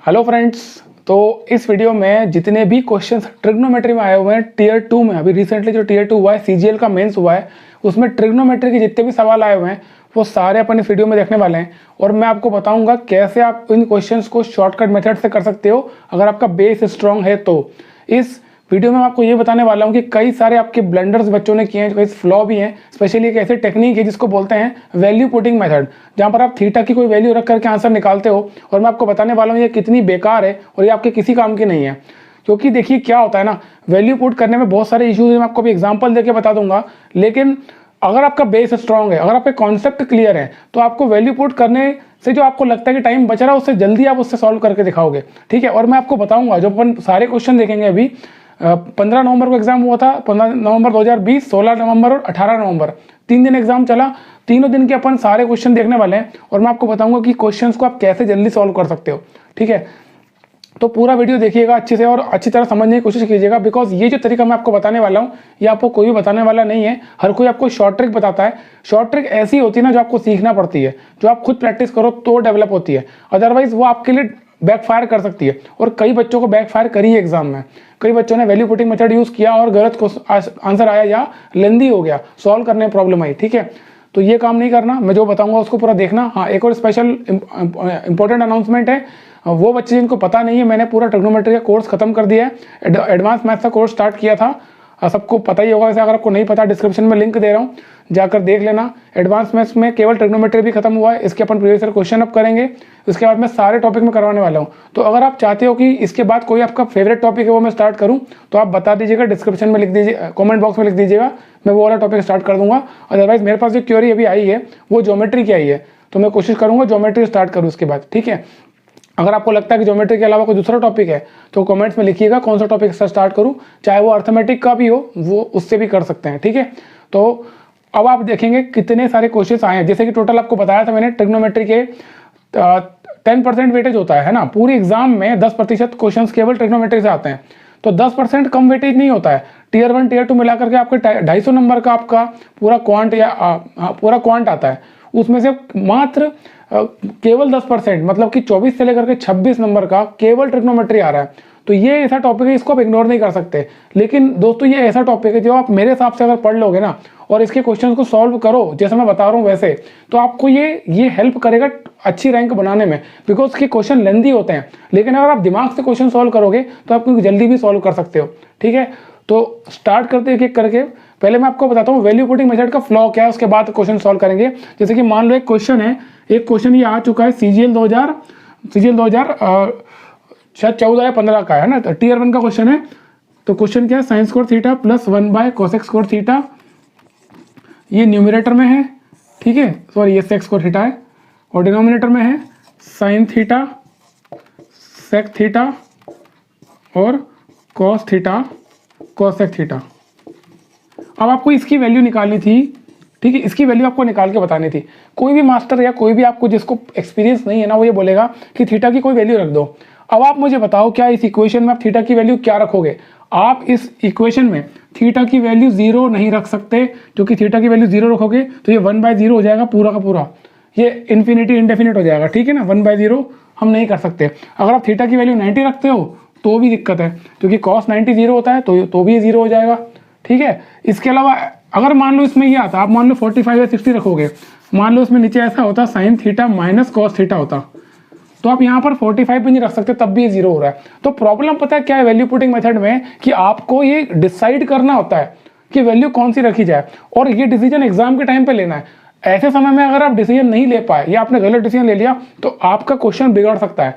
Hello friends. तो इस video में जितने भी क्वेश्चंस ट्रिग्नोमेट्री में आए हुए हैं टीयर 2 में, अभी रिसेंटली जो टीयर 2 हुआ है सीजीएल का मेंस हुआ है, उसमें ट्रिग्नोमेट्री के जितने भी सवाल आए हुए हैं वो सारे अपन इस वीडियो में देखने वाले हैं। और मैं आपको बताऊंगा कैसे आप इन क्वेश्चंस को शॉर्टकट मेथड से कर सकते हो अगर आपका बेस स्ट्रांग है। तो इस वीडियो में मैं आपको ये बताने वाला हूँ कि कई सारे आपके ब्लंडर्स बच्चों ने किए हैं, कई फ्लॉ भी हैं। स्पेशली एक ऐसी टेक्निक है जिसको बोलते हैं वैल्यू पुटिंग मेथड, जहाँ पर आप थीटा की कोई वैल्यू रख करके आंसर निकालते हो। और मैं आपको बताने वाला हूँ ये कितनी बेकार है और ये आपके किसी काम की नहीं है। क्योंकि देखिए क्या होता है ना, वैल्यू पुट करने में बहुत सारे इश्यूज हैं, मैं आपको भी एग्जाम्पल देके बता दूंगा। लेकिन अगर आपका बेस स्ट्रांग है, अगर आपके कॉन्सेप्ट क्लियर है, तो आपको वैल्यू पुट करने से जो आपको लगता है कि टाइम बच रहा है उससे जल्दी आप उससे सॉल्व करके दिखाओगे। ठीक है, और मैं आपको बताऊंगा जो अपन सारे क्वेश्चन देखेंगे अभी 15 नवंबर को एग्जाम हुआ था, 15 नवंबर 2020, 16 नवंबर और 18 नवंबर, 3 दिन एग्जाम चला। तीनों दिन के अपन सारे क्वेश्चन देखने वाले हैं और मैं आपको बताऊंगा कि क्वेश्चंस को आप कैसे जल्दी सॉल्व कर सकते हो। ठीक है, तो पूरा वीडियो देखिएगा अच्छे से और अच्छी तरह समझने की कोशिश कीजिएगा, बिकॉज ये जो तरीका मैं आपको बताने वाला हूँ ये आपको कोई भी बताने वाला नहीं है। हर कोई आपको शॉर्ट ट्रिक बताता है। शॉर्ट ट्रिक ऐसी होती है ना जो आपको सीखना पड़ती है, जो आप खुद प्रैक्टिस करो तो डेवलप होती है, अदरवाइज वो आपके लिए बैकफायर कर सकती है। और कई बच्चों को बैकफायर करी है एग्जाम में। कई बच्चों ने वैल्यू पुटिंग मेथड यूज किया और गलत आंसर आया या लेंदी हो गया, सॉल्व करने में प्रॉब्लम आई। ठीक है, तो ये काम नहीं करना, मैं जो बताऊंगा उसको पूरा देखना। हाँ, एक और स्पेशल इंपॉर्टेंट अनाउंसमेंट है, वो बच्चे जिनको पता नहीं है, मैंने पूरा ट्रिग्नोमेट्री का कोर्स खत्म कर दिया है। एडवांस मैथ्स का कोर्स स्टार्ट किया था, सबको पता ही होगा। वैसे अगर आपको नहीं पता, डिस्क्रिप्शन में लिंक दे रहा हूँ, जाकर देख लेना। एडवांस मैथ्स में केवल ट्रिग्नोमेट्री भी खत्म हुआ है, इसके अपन प्रीवियस ईयर क्वेश्चन अप करेंगे। इसके बाद मैं सारे टॉपिक में करवाने वाला हूँ। तो अगर आप चाहते हो कि इसके बाद कोई आपका फेवरेट टॉपिक है वो मैं स्टार्ट करूँ, तो आप बता दीजिएगा, डिस्क्रिप्शन में लिख दीजिए, कॉमेंट बॉक्स में लिख दीजिएगा, मैं वो वाला टॉपिक स्टार्ट कर दूंगा। अदरवाइज मेरे पास जो क्वेरी अभी आई है वो ज्योमेट्री की आई है, तो मैं कोशिश करूँगा ज्योमेट्री स्टार्ट करूँ उसके बाद। ठीक है, अगर आपको लगता है कि ज्योमेट्री के अलावा कोई दूसरा टॉपिक है तो कमेंट्स में लिखिएगा कौन सा टॉपिक से स्टार्ट करूं, चाहे वो अर्थमेटिक का भी हो, वो उससे भी कर सकते हैं। ठीक है, तो अब आप देखेंगे कितने सारे क्वेश्चंस आए हैं। जैसे कि टोटल आपको बताया था मैंने, ट्रिग्नोमेट्री के 10% वेटेज होता है ना, पूरी एग्जाम में 10% क्वेश्चन केवल ट्रिग्नोमेट्री से आते हैं। तो 10% कम वेटेज नहीं होता है। टीयर 1 टीयर 2 मिलाकर के आपके 250 नंबर का आपका पूरा क्वांट या पूरा क्वांट आता है, उसमें से मात्र केवल 10%, मतलब कि 24 से लेकर के 26 नंबर का केवल ट्रिग्नोमेट्री आ रहा है। तो ये ऐसा टॉपिक है, इसको आप इग्नोर नहीं कर सकते। लेकिन दोस्तों ये ऐसा टॉपिक है जो आप मेरे हिसाब से अगर पढ़ लोगे ना और इसके क्वेश्चंस को सॉल्व करो जैसे मैं बता रहा हूँ वैसे, तो आपको ये हेल्प करेगा अच्छी रैंक बनाने में, बिकॉज इसके क्वेश्चन लेंदी होते हैं। लेकिन अगर आप दिमाग से क्वेश्चन सॉल्व करोगे तो आप जल्दी भी सॉल्व कर सकते हो। ठीक है, तो स्टार्ट करते एक एक करके। पहले मैं आपको बताता हूँ वैल्यू पुटिंग मेथड का फ्लॉ क्या है, उसके बाद क्वेश्चन सॉल्व करेंगे। जैसे कि मान लो एक क्वेश्चन है, एक क्वेश्चन ये आ चुका है सीजीएल 2000 शायद 14 या 15 का है ना, तो टीयर 1 का क्वेश्चन है। तो क्वेश्चन क्या है, sign square theta plus 1 cosec square theta, ये न्यूमरेटर में है। ठीक है, सॉरी ये सेक स्क्वायर थीटा है, और डिनोमिनेटर में है साइन थीटा, सेक थीटा और कॉस थीटा, कोसेक थीटा। अब आपको इसकी वैल्यू निकालनी थी। ठीक है, इसकी वैल्यू आपको निकाल के बतानी थी। कोई भी मास्टर या कोई भी आपको जिसको एक्सपीरियंस नहीं है ना, वो ये बोलेगा कि थीटा की कोई वैल्यू रख दो। अब आप मुझे बताओ, क्या इस इक्वेशन में आप थीटा की वैल्यू क्या रखोगे? आप इस इक्वेशन में थीटा की वैल्यू 0 नहीं रख सकते, क्योंकि थीटा की वैल्यू 0 रखोगे तो ये 1/0 हो जाएगा पूरा का पूरा, ये इन्फिनिटी इंडेफिनिट हो जाएगा। ठीक है ना, 1/0 हम नहीं कर सकते। अगर आप थीटा की वैल्यू 90 रखते हो तो भी दिक्कत है, क्योंकि cos 90 0 होता है, तो भी 0 हो जाएगा। ठीक है, इसके अलावा अगर मान लो इसमें ये आता, आप मान लो 45 या 60 रखोगे, मान लो इसमें नीचे ऐसा होता sine theta minus cos theta होता, तो आप यहाँ पर 45 भी नहीं रख सकते, तब भी 0 हो रहा है। तो प्रॉब्लम पता है क्या है वैल्यू पुटिंग मेथड में, कि आपको ये डिसाइड करना होता है कि वैल्यू कौन सी रखी जाए, और ये डिसीजन एग्जाम के टाइम पे लेना है। ऐसे समय में अगर आप डिसीजन नहीं ले पाए या आपने गलत डिसीजन ले लिया तो आपका क्वेश्चन बिगड़ सकता है।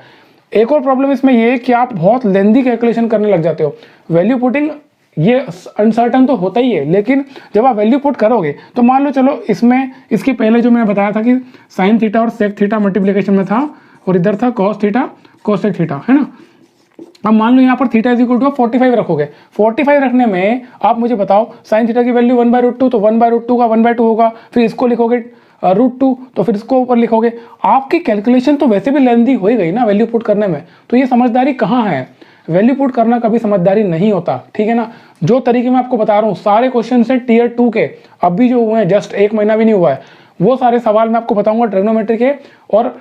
एक और प्रॉब्लम इसमें ये है कि आप बहुत लेंदी कैलकुलेशन करने लग जाते हो। वैल्यू पुटिंग ये अनसर्टन तो होता ही है, लेकिन जब आप वैल्यू पुट करोगे तो मान लो, चलो इसमें इसके पहले जो मैंने बताया था कि साइन थीटा और सेक थीटा मल्टीप्लिकेशन में था, और इधर था कॉस थीटा कोसेक थीटा, है ना। अब मान लो यहाँ पर थीटा इज इक्वल टू 45 रखोगे। 45 रखने में आप मुझे बताओ, साइन थीटा की वैल्यू 1/√2, तो 1/√2 का 1/2 होगा, फिर इसको लिखोगे √2, तो फिर इसको ऊपर लिखोगे। आपकी कैलकुलेशन तो वैसे भी लेंदी हो ही गई ना वैल्यू पुट करने में। तो ये समझदारी कहाँ है? वैल्यू पुट करना कभी समझदारी नहीं होता। ठीक है ना, जो तरीके मैं आपको बता रहा हूँ सारे क्वेश्चन से टीयर 2 के अभी जो हुए हैं, जस्ट 1 महीना भी नहीं हुआ है, वो सारे सवाल मैं आपको बताऊंगा ट्रिग्नोमेट्री के। और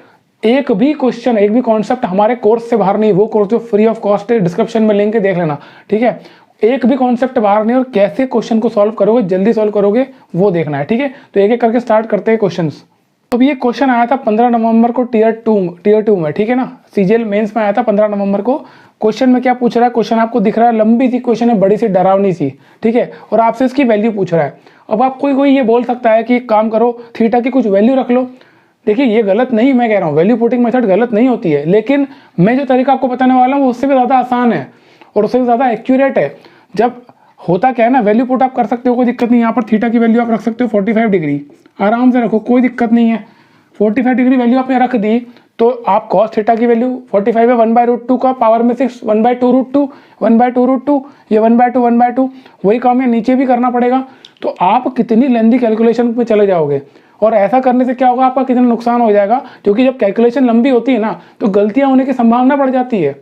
एक भी क्वेश्चन, एक भी कॉन्सेप्ट हमारे कोर्स से बाहर नहीं, वो कोर्स जो फ्री ऑफ कॉस्ट है, डिस्क्रिप्शन में लिंक है, देख लेना, ठीक है। एक भी कॉन्सेप्ट बाहर नहीं, और कैसे क्वेश्चन को सॉल्व करोगे, जल्दी सॉल्व करोगे, वो देखना है, ठीक है। तो एक एक करके स्टार्ट करते हैं क्वेश्चंस। तो ये क्वेश्चन आया था 15 नवंबर को टीयर टू में, ठीक है ना, सीजीएल मेंस में आया था 15 नवंबर को। क्वेश्चन में क्या पूछ रहा है, क्वेश्चन आपको दिख रहा है, लंबी सी क्वेश्चन है, बड़ी सी डरावनी सी, ठीक है, और आपसे इसकी वैल्यू पूछ रहा है। अब आप कोई ये बोल सकता है कि एक काम करो, थीटा की कुछ वैल्यू रख लो। देखिए ये गलत नहीं, मैं कह रहा हूँ वैल्यू पुटिंग मेथड गलत नहीं होती है, लेकिन मैं जो तरीका आपको बताने वाला हूँ उससे भी ज़्यादा आसान है और उससे भी ज़्यादा एक्यूरेट है। जब होता क्या है ना, वैल्यू पुट आप कर सकते हो, कोई दिक्कत नहीं। यहाँ पर थीटा की वैल्यू आप रख सकते हो 45 डिग्री, आराम से रखो, कोई दिक्कत नहीं है। 45 डिग्री वैल्यू आपने रख दी, तो आप cos थीटा की वैल्यू 45 है, 1/√2 का पावर में 6, 1/2√2, 1/2√2, ये 1/2 वही काम है, नीचे भी करना पड़ेगा। तो आप कितनी लेंदी कैलकुलेशन में चले जाओगे, और ऐसा करने से क्या होगा, आपका कितना नुकसान हो जाएगा, क्योंकि जब कैलकुलेशन लंबी होती है ना, तो गलतियां होने की संभावना बढ़ जाती है,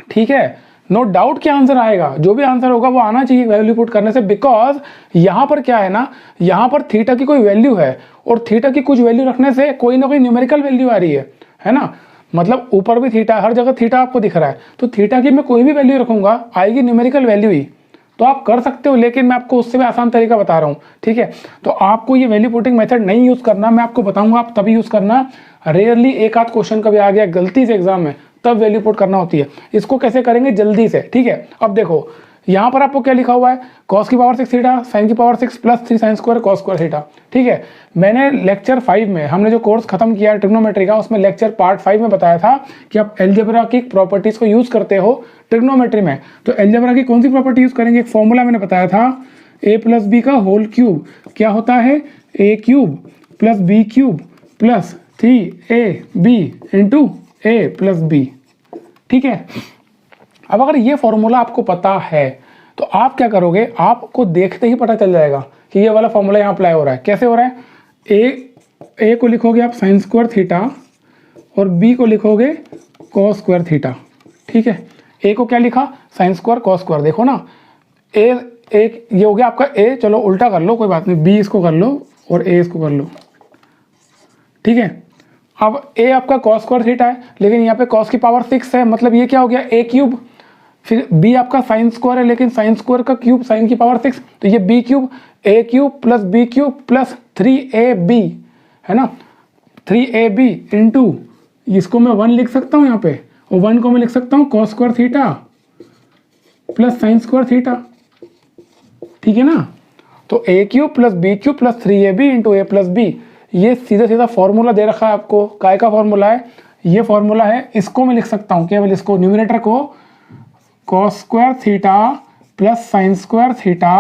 ठीक है। नो डाउट क्या आंसर आएगा, जो भी आंसर होगा वो आना चाहिए वैल्यू पुट करने से, बिकॉज यहाँ पर क्या है ना, यहाँ पर थीटा की कोई वैल्यू है, और थीटा की कुछ वैल्यू रखने से कोई ना कोई न्यूमेरिकल वैल्यू आ रही है ना। मतलब ऊपर भी थीटा, हर जगह थीटा आपको दिख रहा है, तो थीटा की मैं कोई भी वैल्यू रखूंगा, आएगी न्यूमेरिकल वैल्यू ही। तो आप कर सकते हो, लेकिन मैं आपको उससे भी आसान तरीका बता रहा हूँ, ठीक है। तो आपको ये वैल्यू पुटिंग मेथड नहीं यूज करना, मैं आपको बताऊंगा, आप तभी यूज करना, रेयरली एक आध क्वेश्चन कभी आ गया गलती से एग्जाम में, तब वैल्यू पुट करना होती है। इसको कैसे करेंगे जल्दी से, ठीक है। अब देखो यहाँ पर आपको क्या लिखा हुआ है, cos की पावर 6 थीटा sin की power 6 plus 3 sin square cos square theta, ठीक है। मैंने लेक्चर 5 में, हमने जो कोर्स खत्म किया है ट्रिग्नोमेट्री का, उसमें लेक्चर पार्ट 5 में बताया था कि आप एल्जेब्रा की प्रॉपर्टीज को यूज करते हो ट्रिग्नोमेट्री में। तो एल्जेब्रा की कौन सी प्रॉपर्टी यूज करेंगे, एक फॉर्मूला मैंने बताया था, a प्लस बी का होल क्यूब क्या होता है, a cube plus B cube plus 3ab into a plus B, ठीक है। अब अगर ये फॉर्मूला आपको पता है, तो आप क्या करोगे, आपको देखते ही पता चल जाएगा कि ये वाला फॉर्मूला यहाँ अप्लाई हो रहा है। कैसे हो रहा है, ए को लिखोगे आप sin स्क्वायर थीटा, और बी को लिखोगे cos स्क्वायर थीटा, ठीक है। ए को क्या लिखा, sin स्क्वायर cos स्क्वायर, देखो ना, एक ये हो गया आपका ए, चलो उल्टा कर लो, कोई बात नहीं, बी इसको कर लो और ए इसको कर लो, ठीक है। अब ए आपका cos स्क्वायर थीटा है, लेकिन यहाँ पे cos की पावर 6 है, मतलब ये क्या हो गया, a क्यूब, फिर b आपका sin स्क्वायर है, लेकिन sin स्क्वायर का क्यूब sin की पावर 6, तो ये b cube, a cube plus b cube plus 3ab, है ना, 3ab इंटू, इसको मैं 1 लिख सकता हूँ यहाँ पे, और 1 को मैं लिख सकता हूँ cos square theta plus sin square theta, ठीक है ना। तो a cube plus b cube plus 3ab into a plus b, ये सीधा सीधा फॉर्मूला दे रखा है आपको, काय का फॉर्मूला है, ये फॉर्मूला है, इसको मैं लिख सकता हूँ केवल, इसको न्यूमरेटर को cos square theta plus sin square theta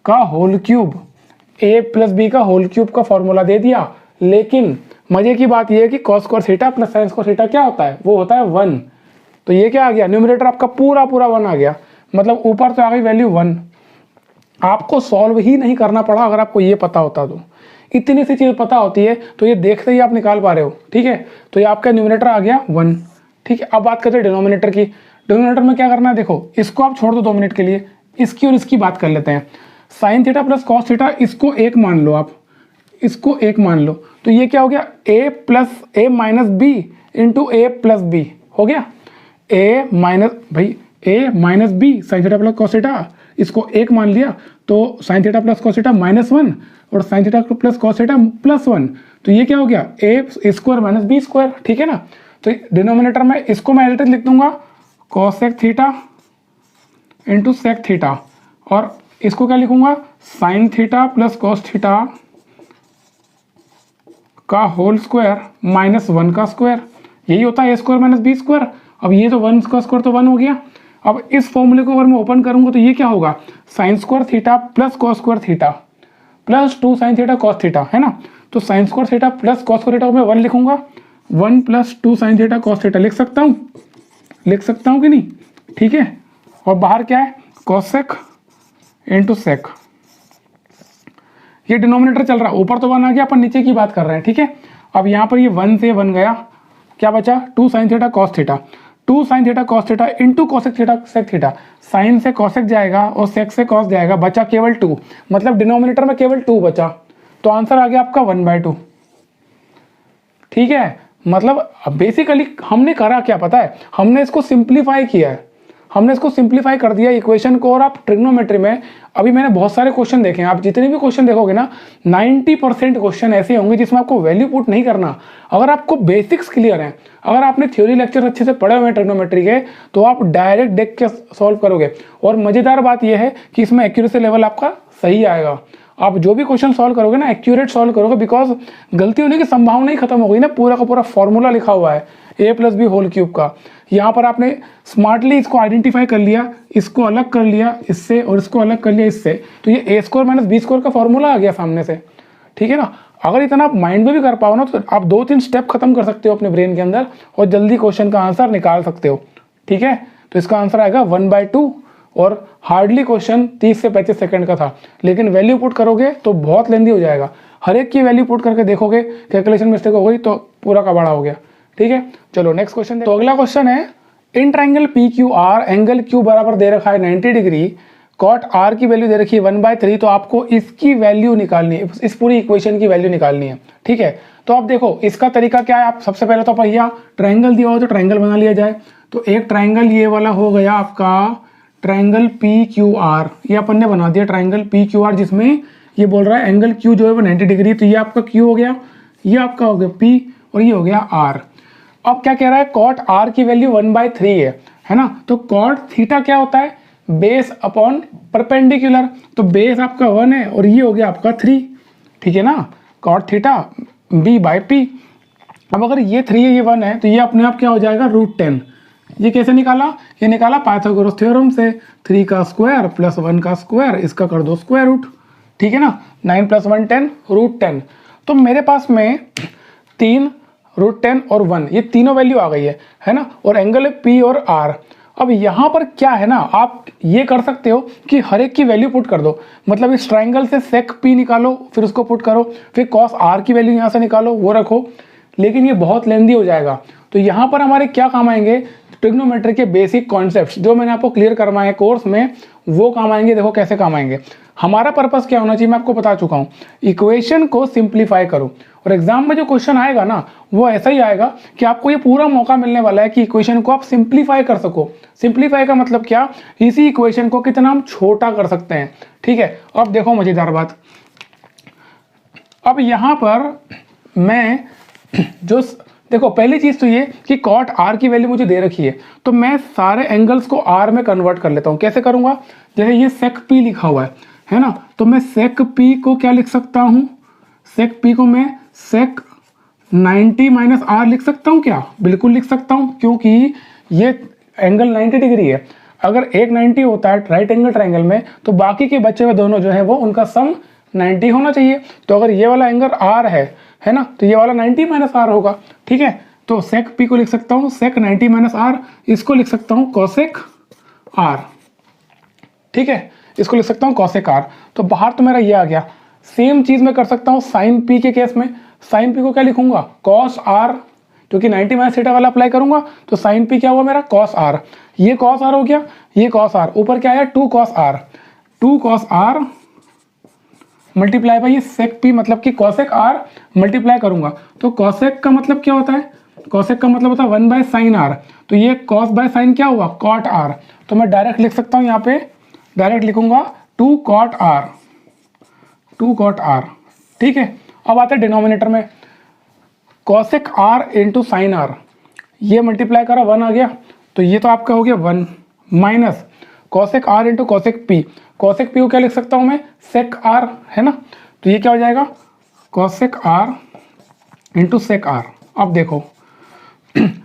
का whole cube, a plus B का होल क्यूब का फॉर्मूला दे दिया। लेकिन मजे की बात यह है कि cos square theta plus sin square theta क्या होता है, वो होता है 1। तो ये क्या आ गया, न्यूमरेटर आपका पूरा 1 आ गया, मतलब ऊपर तो आ गई वैल्यू 1। आपको सॉल्व ही नहीं करना पड़ा, अगर आपको ये पता होता तो, इतनी सी चीज़ पता होती है तो ये देखते ही आप निकाल पा रहे हो, ठीक है। तो ये आपका न्यूमरेटर आ गया 1, ठीक है। अब बात करते हैं डिनोमिनेटर की। डिनोमिनेटर में क्या करना है, देखो इसको आप छोड़ दो 2 मिनट के लिए, इसकी और इसकी बात कर लेते हैं। Sign theta plus cos theta, इसको 1 मान लो, आप इसको 1 मान लो, तो ये क्या हो गया, a plus a minus B into A plus B हो गया, a minus B sine theta plus cos theta, इसको 1 मान लिया, तो sine theta plus cos theta -1 और sine theta plus cos theta +1, तो ये क्या हो गया, a square minus B square, ठीक है ना। तो डिनोमिनेटर में इसको मैं एज लिख दूंगा cosec theta into sec theta, और इसको क्या लिखूंगा, sine theta plus cos theta का होल स्क्वायर -1 का स्क्वायर, यही होता है a square minus B square. अब ये तो 1 का स्क्वायर तो 1 हो गया। अब इस फॉर्मूले को अगर मैं ओपन करूंगा तो ये क्या होगा, sine square theta plus cos square theta plus 2 sine theta cos theta, है ना। तो sign square theta plus cos square theta को मैं 1 लिखूंगा, 1 plus 2 sine theta cos theta लिख सकता हूँ कि नहीं, ठीक है। और बाहर क्या है, कॉसेक इंटू सेक, ये डिनोमिनेटर चल रहा है, ऊपर तो 1 आ गया, अपन नीचे की बात कर रहे हैं, ठीक है। अब यहाँ पर ये 1 से 1 गया, क्या बचा, 2 sine theta cos theta, 2 sine theta cos theta into cosec theta sec theta, sine से कॉसेक जाएगा और सेक से कॉस जाएगा, बचा केवल 2, मतलब डिनोमिनेटर में केवल 2 बचा, तो आंसर आ गया आपका 1/2, ठीक है, मतलब बेसिकली हमने करा क्या पता है, हमने इसको सिंप्लीफाई किया है, हमने इसको सिंप्लीफाई कर दिया इक्वेशन को। और आप ट्रिग्नोमेट्री में अभी मैंने बहुत सारे क्वेश्चन देखे हैं, आप जितने भी क्वेश्चन देखोगे ना 90% क्वेश्चन ऐसे होंगे जिसमें आपको वैल्यू पुट नहीं करना। अगर आपको बेसिक्स क्लियर हैं, अगर आपने थ्योरी लेक्चर अच्छे से पढ़े हुए हैं ट्रिग्नोमेट्री के, तो आप डायरेक्ट देख के सॉल्व करोगे। और मजेदार बात यह है कि इसमें एक्यूरेसी लेवल आपका सही आएगा। आप जो भी क्वेश्चन सॉल्व करोगे ना एक्यूरेट सॉल्व करोगे, बिकॉज गलती होने की संभावना ही खत्म हो गई ना। पूरा का पूरा फॉर्मूला लिखा हुआ है a+b होल क्यूब का। यहाँ पर आपने स्मार्टली इसको आइडेंटिफाई कर लिया, इसको अलग कर लिया इससे और इसको अलग कर लिया इससे, तो ये a square minus b square का फॉर्मूला आ गया सामने से। ठीक है ना, अगर इतना आप माइंड में भी कर पाओ ना तो आप 2-3 स्टेप खत्म कर सकते हो अपने ब्रेन के अंदर और जल्दी क्वेश्चन का आंसर निकाल सकते हो। ठीक है, तो इसका आंसर आएगा 1/2 और हार्डली क्वेश्चन 30 से 35 सेकंड का था, लेकिन वैल्यू पुट करोगे तो बहुत लेंदी हो जाएगा। हर एक की वैल्यू पुट करके देखोगे, कैलकुलेशन मिस्टेक हो गई तो पूरा का बड़ा हो गया। ठीक है, चलो नेक्स्ट क्वेश्चन। तो अगला क्वेश्चन है, in triangle PQR angle Q बराबर दे रखा है 90 डिग्री, कॉट R की वैल्यू दे रखी है 1/3, तो आपको इसकी वैल्यू निकालनी है, इस पूरी इक्वेशन की वैल्यू निकालनी है। ठीक है, तो आप देखो इसका तरीका क्या है। आप सबसे पहले तो भैया ट्राइंगल दिया हो तो ट्राइंगल बना लिया जाए। तो एक ट्राइंगल ये वाला हो गया आपका ट्राइंगल PQR, ये अपन ने बना दिया ट्राइंगल PQR, जिसमें ये बोल रहा है एंगल Q जो है वो 90 डिग्री, तो ये आपका Q हो गया, ये आपका हो गया P और ये हो गया R। अब क्या कह रहा है, कॉट R की वैल्यू 1/3 है ना। तो कॉट थीटा क्या होता है, बेस अपॉन परपेंडिकुलर, तो बेस आपका 1 है और ये हो गया आपका 3। ठीक है ना, कॉट थीटा B/P। अब अगर ये 3 है ये 1 है तो ये अपने आप क्या हो जाएगा √10। ये कैसे निकाला, ये निकाला पाइथागोरस थ्योरम से, 3 का स्क्वायर प्लस 1 का स्क्वायर, इसका कर दो स्क्वायर रूट। ठीक है ना, 9 + 1 10 √10। तो मेरे पास में 3 √10 और 1 ये तीनों वैल्यू आ गई है ना। और एंगल है P और R। अब यहाँ पर क्या है ना, आप ये कर सकते हो कि हर एक की वैल्यू पुट कर दो, मतलब इस ट्राइंगल से सेक P निकालो फिर उसको पुट करो, फिर कॉस R की वैल्यू यहाँ से निकालो वो रखो, लेकिन ये बहुत लेंदी हो जाएगा। तो यहाँ पर हमारे क्या काम आएंगे, ट्रिग्नोमेट्री के बेसिक कॉन्सेप्ट्स जो मैंने आपको क्लियर करवाए हैं कोर्स में, वो काम आएंगे। देखो कैसे काम आएंगे। हमारा पर्पस क्या होना चाहिए मैं आपको बता चुका हूँ, इक्वेशन को सिंप्लीफाई करो। और एग्जाम में जो क्वेश्चन आएगा ना वो ऐसा ही आएगा कि आपको ये पूरा मौका मिलने वाला है कि इक्वेशन को आप सिंप्लीफाई कर सको। सिंप्लीफाई का मतलब क्या, इसी इक्वेशन को कितना हम छोटा कर सकते हैं। ठीक है, अब देखो मजेदार बात, अब यहाँ पर मैं जो देखो पहली चीज तो ये कि कॉट R की वैल्यू मुझे दे रखी है, तो मैं सारे एंगल्स को R में कन्वर्ट कर लेता हूँ। कैसे करूंगा, जैसे ये सेक P लिखा हुआ है ना, तो मैं सेक P को क्या लिख सकता हूँ, सेक P को मैं सेक 90 - R लिख सकता हूँ क्या, बिल्कुल लिख सकता हूँ, क्योंकि ये एंगल 90 डिग्री है। अगर एक 90 होता है राइट एंगल ट्राइंगल में, तो बाकी के बचे हुए दोनों जो है वो उनका सम 90 होना चाहिए। तो अगर ये वाला एंगल R है ना, तो ये वाला 90 - R होगा। ठीक है, तो सेक P को लिख सकता हूँ सेक 90 - R, इसको लिख सकता हूँ कॉसेक R। ठीक है, इसको लिख सकता हूँ कॉसेक R। तो बाहर तो मेरा ये आ गया। सेम चीज मैं कर सकता हूँ साइन P के केस में। साइन P को क्या लिखूंगा, कॉस R, क्योंकि 90 - थीटा वाला अप्लाई करूंगा, तो साइन P क्या हुआ मेरा कॉस R। ये कॉस R हो गया, ये कॉस R, ऊपर क्या आया 2 cos R, 2 cos R multiply by ये सेक P, मतलब कि कॉसेक R मल्टीप्लाई करूंगा। तो कॉसेक का मतलब क्या होता है, कॉसेक का मतलब होता है 1/sin R, तो ये कॉस बाय साइन क्या हुआ कॉट R। तो मैं डायरेक्ट लिख सकता हूँ, यहाँ पे डायरेक्ट लिखूंगा 2 cot R, 2 cot R। ठीक है, अब आते हैं डिनोमिनेटर में, cosec R into sine R, ये मल्टीप्लाई करा 1 आ गया, तो ये तो आपका हो गया 1 minus cosec R into cosec P। Cosec P को क्या लिख सकता हूँ मैं सेक R, है ना, तो ये क्या हो जाएगा cosec R into sec R। अब देखो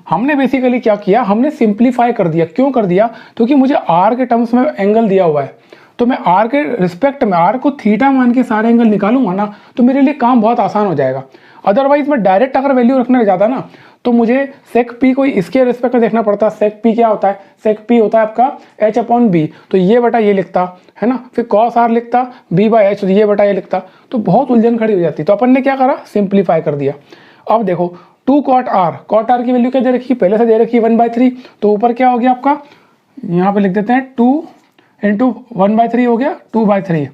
हमने बेसिकली क्या किया, हमने सिंप्लीफाई कर दिया। क्यों कर दिया, क्योंकि मुझे R के टर्म्स में एंगल दिया हुआ है, तो मैं R के रिस्पेक्ट में R को थीटा मान के सारे एंगल निकालूंगा ना, तो मेरे लिए काम बहुत आसान हो जाएगा। अदरवाइज मैं डायरेक्ट अगर वैल्यू रखने जाता ना, तो मुझे सेक P को इसके रिस्पेक्ट में देखना पड़ता। सेक P क्या होता है, सेक P होता है आपका H/B, तो ये बटा ये लिखता है ना, फिर कॉस R लिखता B/H, तो ये बटा ये लिखता, तो बहुत उलझन खड़ी हो जाती। तो अपन ने क्या करा, सिंप्लीफाई कर दिया। अब देखो 2 cot R की वैल्यू क्या दे रखी, पहले से दे रखी 1/3, तो ऊपर क्या हो गया आपका, यहाँ पे लिख देते हैं 2 इंटू 1/3 हो गया 2/3।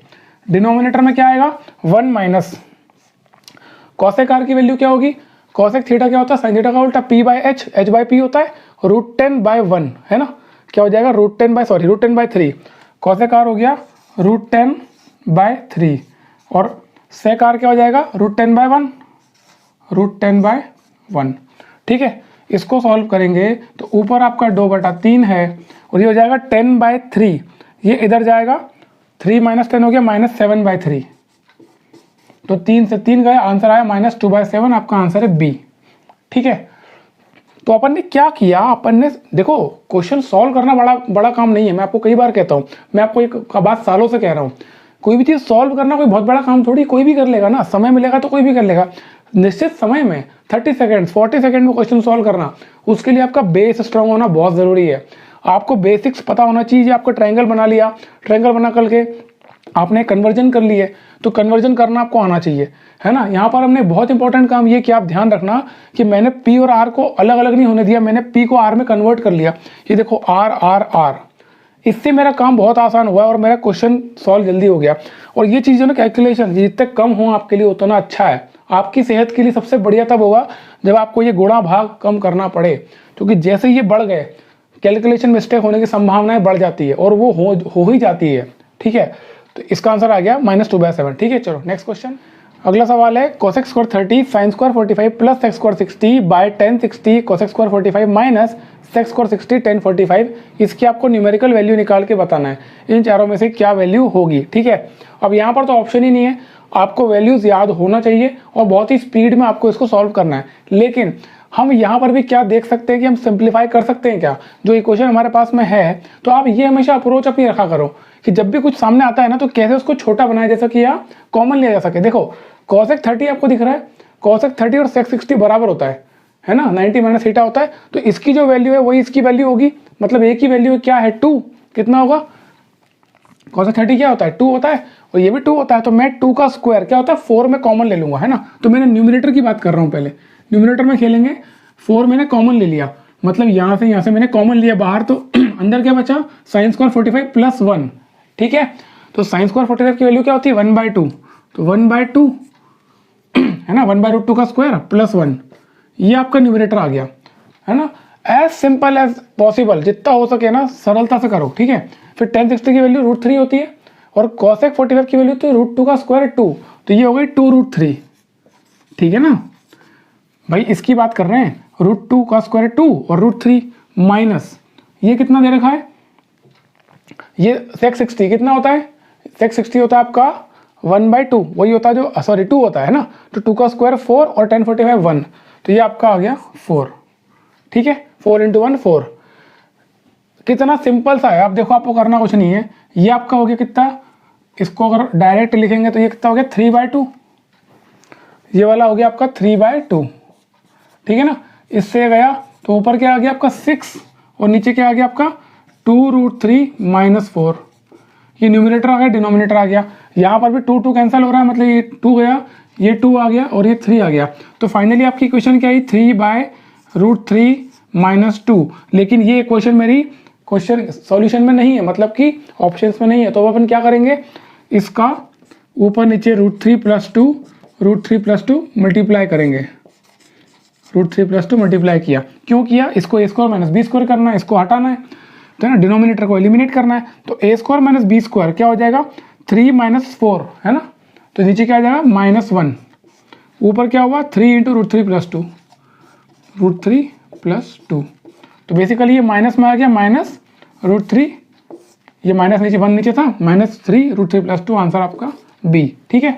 डिनोमिनेटर में क्या आएगा 1 माइनस कॉसेक R की वैल्यू क्या होगी, कॉसेक थीटा क्या होता है, साइन थीटा का उल्टा, p by H, H by P होता है, √10/1 है ना, क्या हो जाएगा √10/3, कॉसेक आर हो गया √10/3 और सेक आर क्या हो जाएगा √10/1, ठीक है। इसको सॉल्व करेंगे तो ऊपर आपका 2/3 है और ये हो जाएगा 10/3, ये इधर जाएगा 3 - 10 हो गया -7/3, तो 3 से 3 गया, आंसर आया -2/7, आपका आंसर है बी, ठीक है। तो अपन ने क्या किया, अपन ने देखो क्वेश्चन सॉल्व करना बड़ा काम नहीं है, मैं आपको कई बार कहता हूँ, मैं आपको एक बात सालों से कह रहा हूँ, कोई भी चीज़ सॉल्व करना कोई बहुत बड़ा काम थोड़ी, कोई भी कर लेगा ना, समय मिलेगा तो कोई भी कर लेगा। निश्चित समय में 30 सेकेंड 40 सेकेंड में क्वेश्चन सॉल्व करना, उसके लिए आपका बेस स्ट्रांग होना बहुत ज़रूरी है। आपको बेसिक्स पता होना चाहिए। आपको ट्रायंगल बना लिया, ट्रायंगल बना करके आपने कन्वर्जन कर लिए, तो कन्वर्जन करना आपको आना चाहिए, है ना। यहाँ पर हमने बहुत इंपॉर्टेंट काम ये किया, आप ध्यान रखना कि मैंने पी और आर को अलग अलग नहीं होने दिया, मैंने पी को आर में कन्वर्ट कर लिया। ये देखो आर आर आर, इससे मेरा काम बहुत आसान हुआ और मेरा क्वेश्चन सॉल्व जल्दी हो गया। और ये चीज़ जो ना कैलकुलेशन जितने कम हो आपके लिए उतना अच्छा है। आपकी सेहत के लिए सबसे बढ़िया तब होगा जब आपको ये गुणा भाग कम करना पड़े, क्योंकि जैसे ये बढ़ गए कैलकुलेशन मिस्टेक होने की संभावनाएं बढ़ जाती है और वो हो ही जाती है, ठीक है। तो इसका आंसर आ गया -2/7, ठीक है। चलो नेक्स्ट क्वेश्चन, अगला सवाल है cosec square 30 sin square 45 plus sec square 60 by 1060 cosec square 45 minus sec square 60 1045, इसकी आपको न्यूमेरिकल वैल्यू निकाल के बताना है। इन चारों में से क्या वैल्यू होगी, ठीक है। अब यहाँ पर तो ऑप्शन ही नहीं है, आपको वैल्यूज याद होना चाहिए और बहुत ही स्पीड में आपको इसको सॉल्व करना है। लेकिन हम यहाँ पर भी क्या देख सकते हैं कि हम सिंप्लीफाई कर सकते हैं क्या, जो इक्वेशन हमारे पास में है। तो आप ये हमेशा अप्रोच अपनी रखा करो कि जब भी कुछ सामने आता है ना, तो कैसे उसको छोटा बनाए, जैसा कि यहाँ कॉमन लिया जा सके। देखो cosec 30 आपको दिख रहा है, cosec 30 और sec 60 बराबर होता है ना, 90 माइनस थीटा होता है। तो इसकी जो वैल्यू है वही इसकी वैल्यू होगी, मतलब एक ही वैल्यू क्या है 2, कितना होगा cosec 30 क्या होता है 2 होता है और ये भी 2 होता है। तो मैं 2 का स्क्वायर क्या होता है 4 में कॉमन ले लूंगा, है ना। तो मैंने न्यूमिनेटर की बात कर रहा हूँ, पहले न्यूमिनेटर में खेलेंगे, 4 मैंने कॉमन ले लिया, मतलब यहाँ से मैंने कॉमन लिया बाहर, तो अंदर क्या बचा sin स्क्वायर 45 प्लस 1, ठीक है। तो sin स्क्वायर 45 की वैल्यू क्या होती है 1/2, तो 1/2 है ना, 1/√2 का स्क्वायर प्लस 1, ये आपका न्यूमरेटर आ गया, है ना। एज सिंपल एज पॉसिबल, जितना हो सके ना सरलता से करो, ठीक है। फिर 1060 की वैल्यू √3 होती है और cosec 45 की वैल्यू तो √2 का स्क्वायर 2, तो ये हो गई 2√3, ठीक है ना भाई। इसकी बात कर रहे हैं, √2 का स्क्वायर 2 और √3 माइनस ये कितना दे रखा है, ये sec 60 कितना होता है, sec 60 होता है आपका 1/2, वही होता है जो 2 होता है ना, तो 2 का स्क्वायर 4 और 1045 1, तो ये आपका आ गया 4, ठीक है। 4 × 1 4, कितना सिंपल सा है। आप देखो आपको करना कुछ नहीं है, ये आपका हो गया कितना, इसको अगर डायरेक्ट लिखेंगे तो ये कितना हो गया 3/2, ये वाला हो गया आपका 3/2, ठीक है ना। इससे गया तो ऊपर क्या आ गया आपका 6 और नीचे क्या आ गया आपका 2√3 माइनस 4, ये न्यूमिनेटर आ गया, डिनोमिनेटर आ गया। यहाँ पर भी 2 कैंसिल हो रहा है, मतलब ये 2 गया, ये 2 आ गया और ये 3 आ गया। तो फाइनली आपकी इक्वेशन क्या आई 3/√3 माइनस 2। लेकिन ये इक्वेशन मेरी क्वेश्चन सॉल्यूशन में नहीं है, मतलब कि ऑप्शंस में नहीं है। तो अपन क्या करेंगे, इसका ऊपर नीचे √3 + 2 मल्टीप्लाई करेंगे, √3 + 2 मल्टीप्लाई किया, क्यों किया, इसको a square minus B square करना है, इसको हटाना है, तो ना डिनोमिनेटर को एलिमिनेट करना है। तो a square minus B square क्या हो जाएगा 3 - 4, है ना। तो नीचे क्या आ जाएगा -1, ऊपर क्या हुआ 3 × √3 + 2, √3 + 2, तो बेसिकली ये माइनस में आ गया -√3, ये माइनस नीचे 1 नीचे था, -3 √3 + 2, आंसर आपका बी, ठीक है।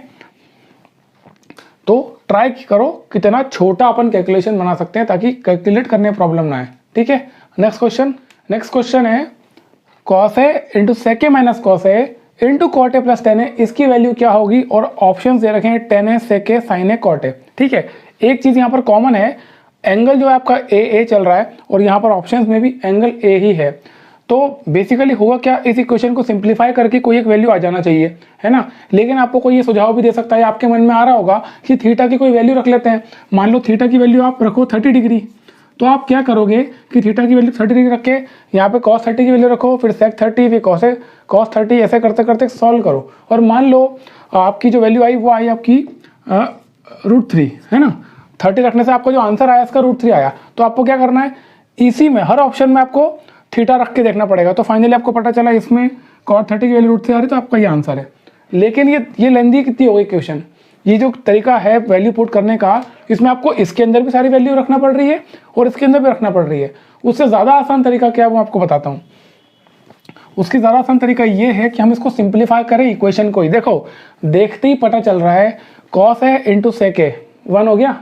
तो ट्राई करो कितना छोटा अपन कैलकुलेशन बना सकते हैं ताकि कैलकुलेट करने में प्रॉब्लम ना आए, ठीक है। नेक्स्ट क्वेश्चन है cos A × sec A minus cos A × cot A + tan A, इसकी वैल्यू क्या होगी। और ऑप्शंस दे रखे हैं tan A, sec A, sin A, cot A, ठीक है। एक चीज़ यहाँ पर कॉमन है, एंगल जो है आपका ए चल रहा है और यहाँ पर ऑप्शंस में भी एंगल ए ही है। तो बेसिकली होगा क्या, इस इक्वेशन को सिंप्लीफाई करके कोई एक वैल्यू आ जाना चाहिए, है ना। लेकिन आपको कोई ये सुझाव भी दे सकता है, आपके मन में आ रहा होगा कि थीटा की कोई वैल्यू रख लेते हैं। मान लो थीटा की वैल्यू आप रखो 30 डिग्री, तो आप क्या करोगे कि थीटा की वैल्यू 30 डिग्री रख के यहाँ पे cos 30 की वैल्यू रखो, फिर sec 30, फिर cos 30, ऐसे करते करते सॉल्व करो। और मान लो आपकी जो वैल्यू आई वो आई आपकी √3, है ना। 30 रखने से आपको जो आंसर आया इसका √3 आया। तो आपको क्या करना है, इसी में हर ऑप्शन में आपको थीटा रख के देखना पड़ेगा। तो फाइनली आपको पता चला इसमें cos 30 की वैल्यू √3 आ रही, तो आपका ये आंसर है। लेकिन ये लेंदी कितनी हो गई क्वेश्चन। ये जो तरीका है वैल्यू पुट करने का, इसमें आपको इसके अंदर भी सारी वैल्यू रखना पड़ रही है और इसके अंदर भी रखना पड़ रही है। उससे ज़्यादा आसान तरीका क्या है वो आपको बताता हूँ। उसकी ज़्यादा आसान तरीका ये है कि हम इसको सिंप्लीफाई करें इक्वेशन को ही। देखो देखते ही पता चल रहा है कॉस है इंटू सेक ए 1 हो गया,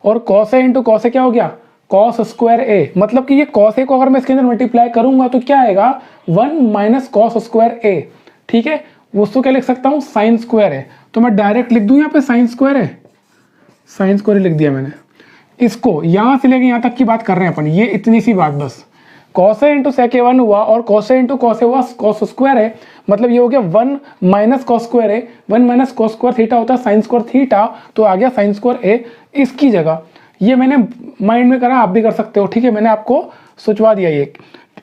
और कॉस है इंटू कॉस ए क्या हो गया, कॉस स्क्वायर ए। मतलब कि ये कॉस ए को अगर मैं इसके अंदर मल्टीप्लाई करूंगा तो क्या आएगा, 1 माइनस कॉस स्क्वायर ए। ठीक है, उसको क्या लिख सकता हूँ, साइन स्क्वायर है। तो मैं डायरेक्ट लिख दूं यहाँ पे साइन स्क्वायर है, साइन स्क्वायर लिख दिया मैंने। इसको यहाँ से लेके यहाँ तक की बात कर रहे हैं अपन, ये इतनी सी बात बस। कॉस ए इंटू सेक ए 1 हुआ और cos A into cos A हुआ कॉस स्क्वायर है। मतलब ये हो गया 1 माइनस कॉस स्क्वायर ए। 1 माइनस कॉस स्क्वायर थीटा होता है साइन स्क्वायर थीटा, तो आ गया साइन स्क्वायर ए। इसकी जगह ये मैंने माइंड में करा, आप भी कर सकते हो। ठीक है, मैंने आपको सोचवा दिया ये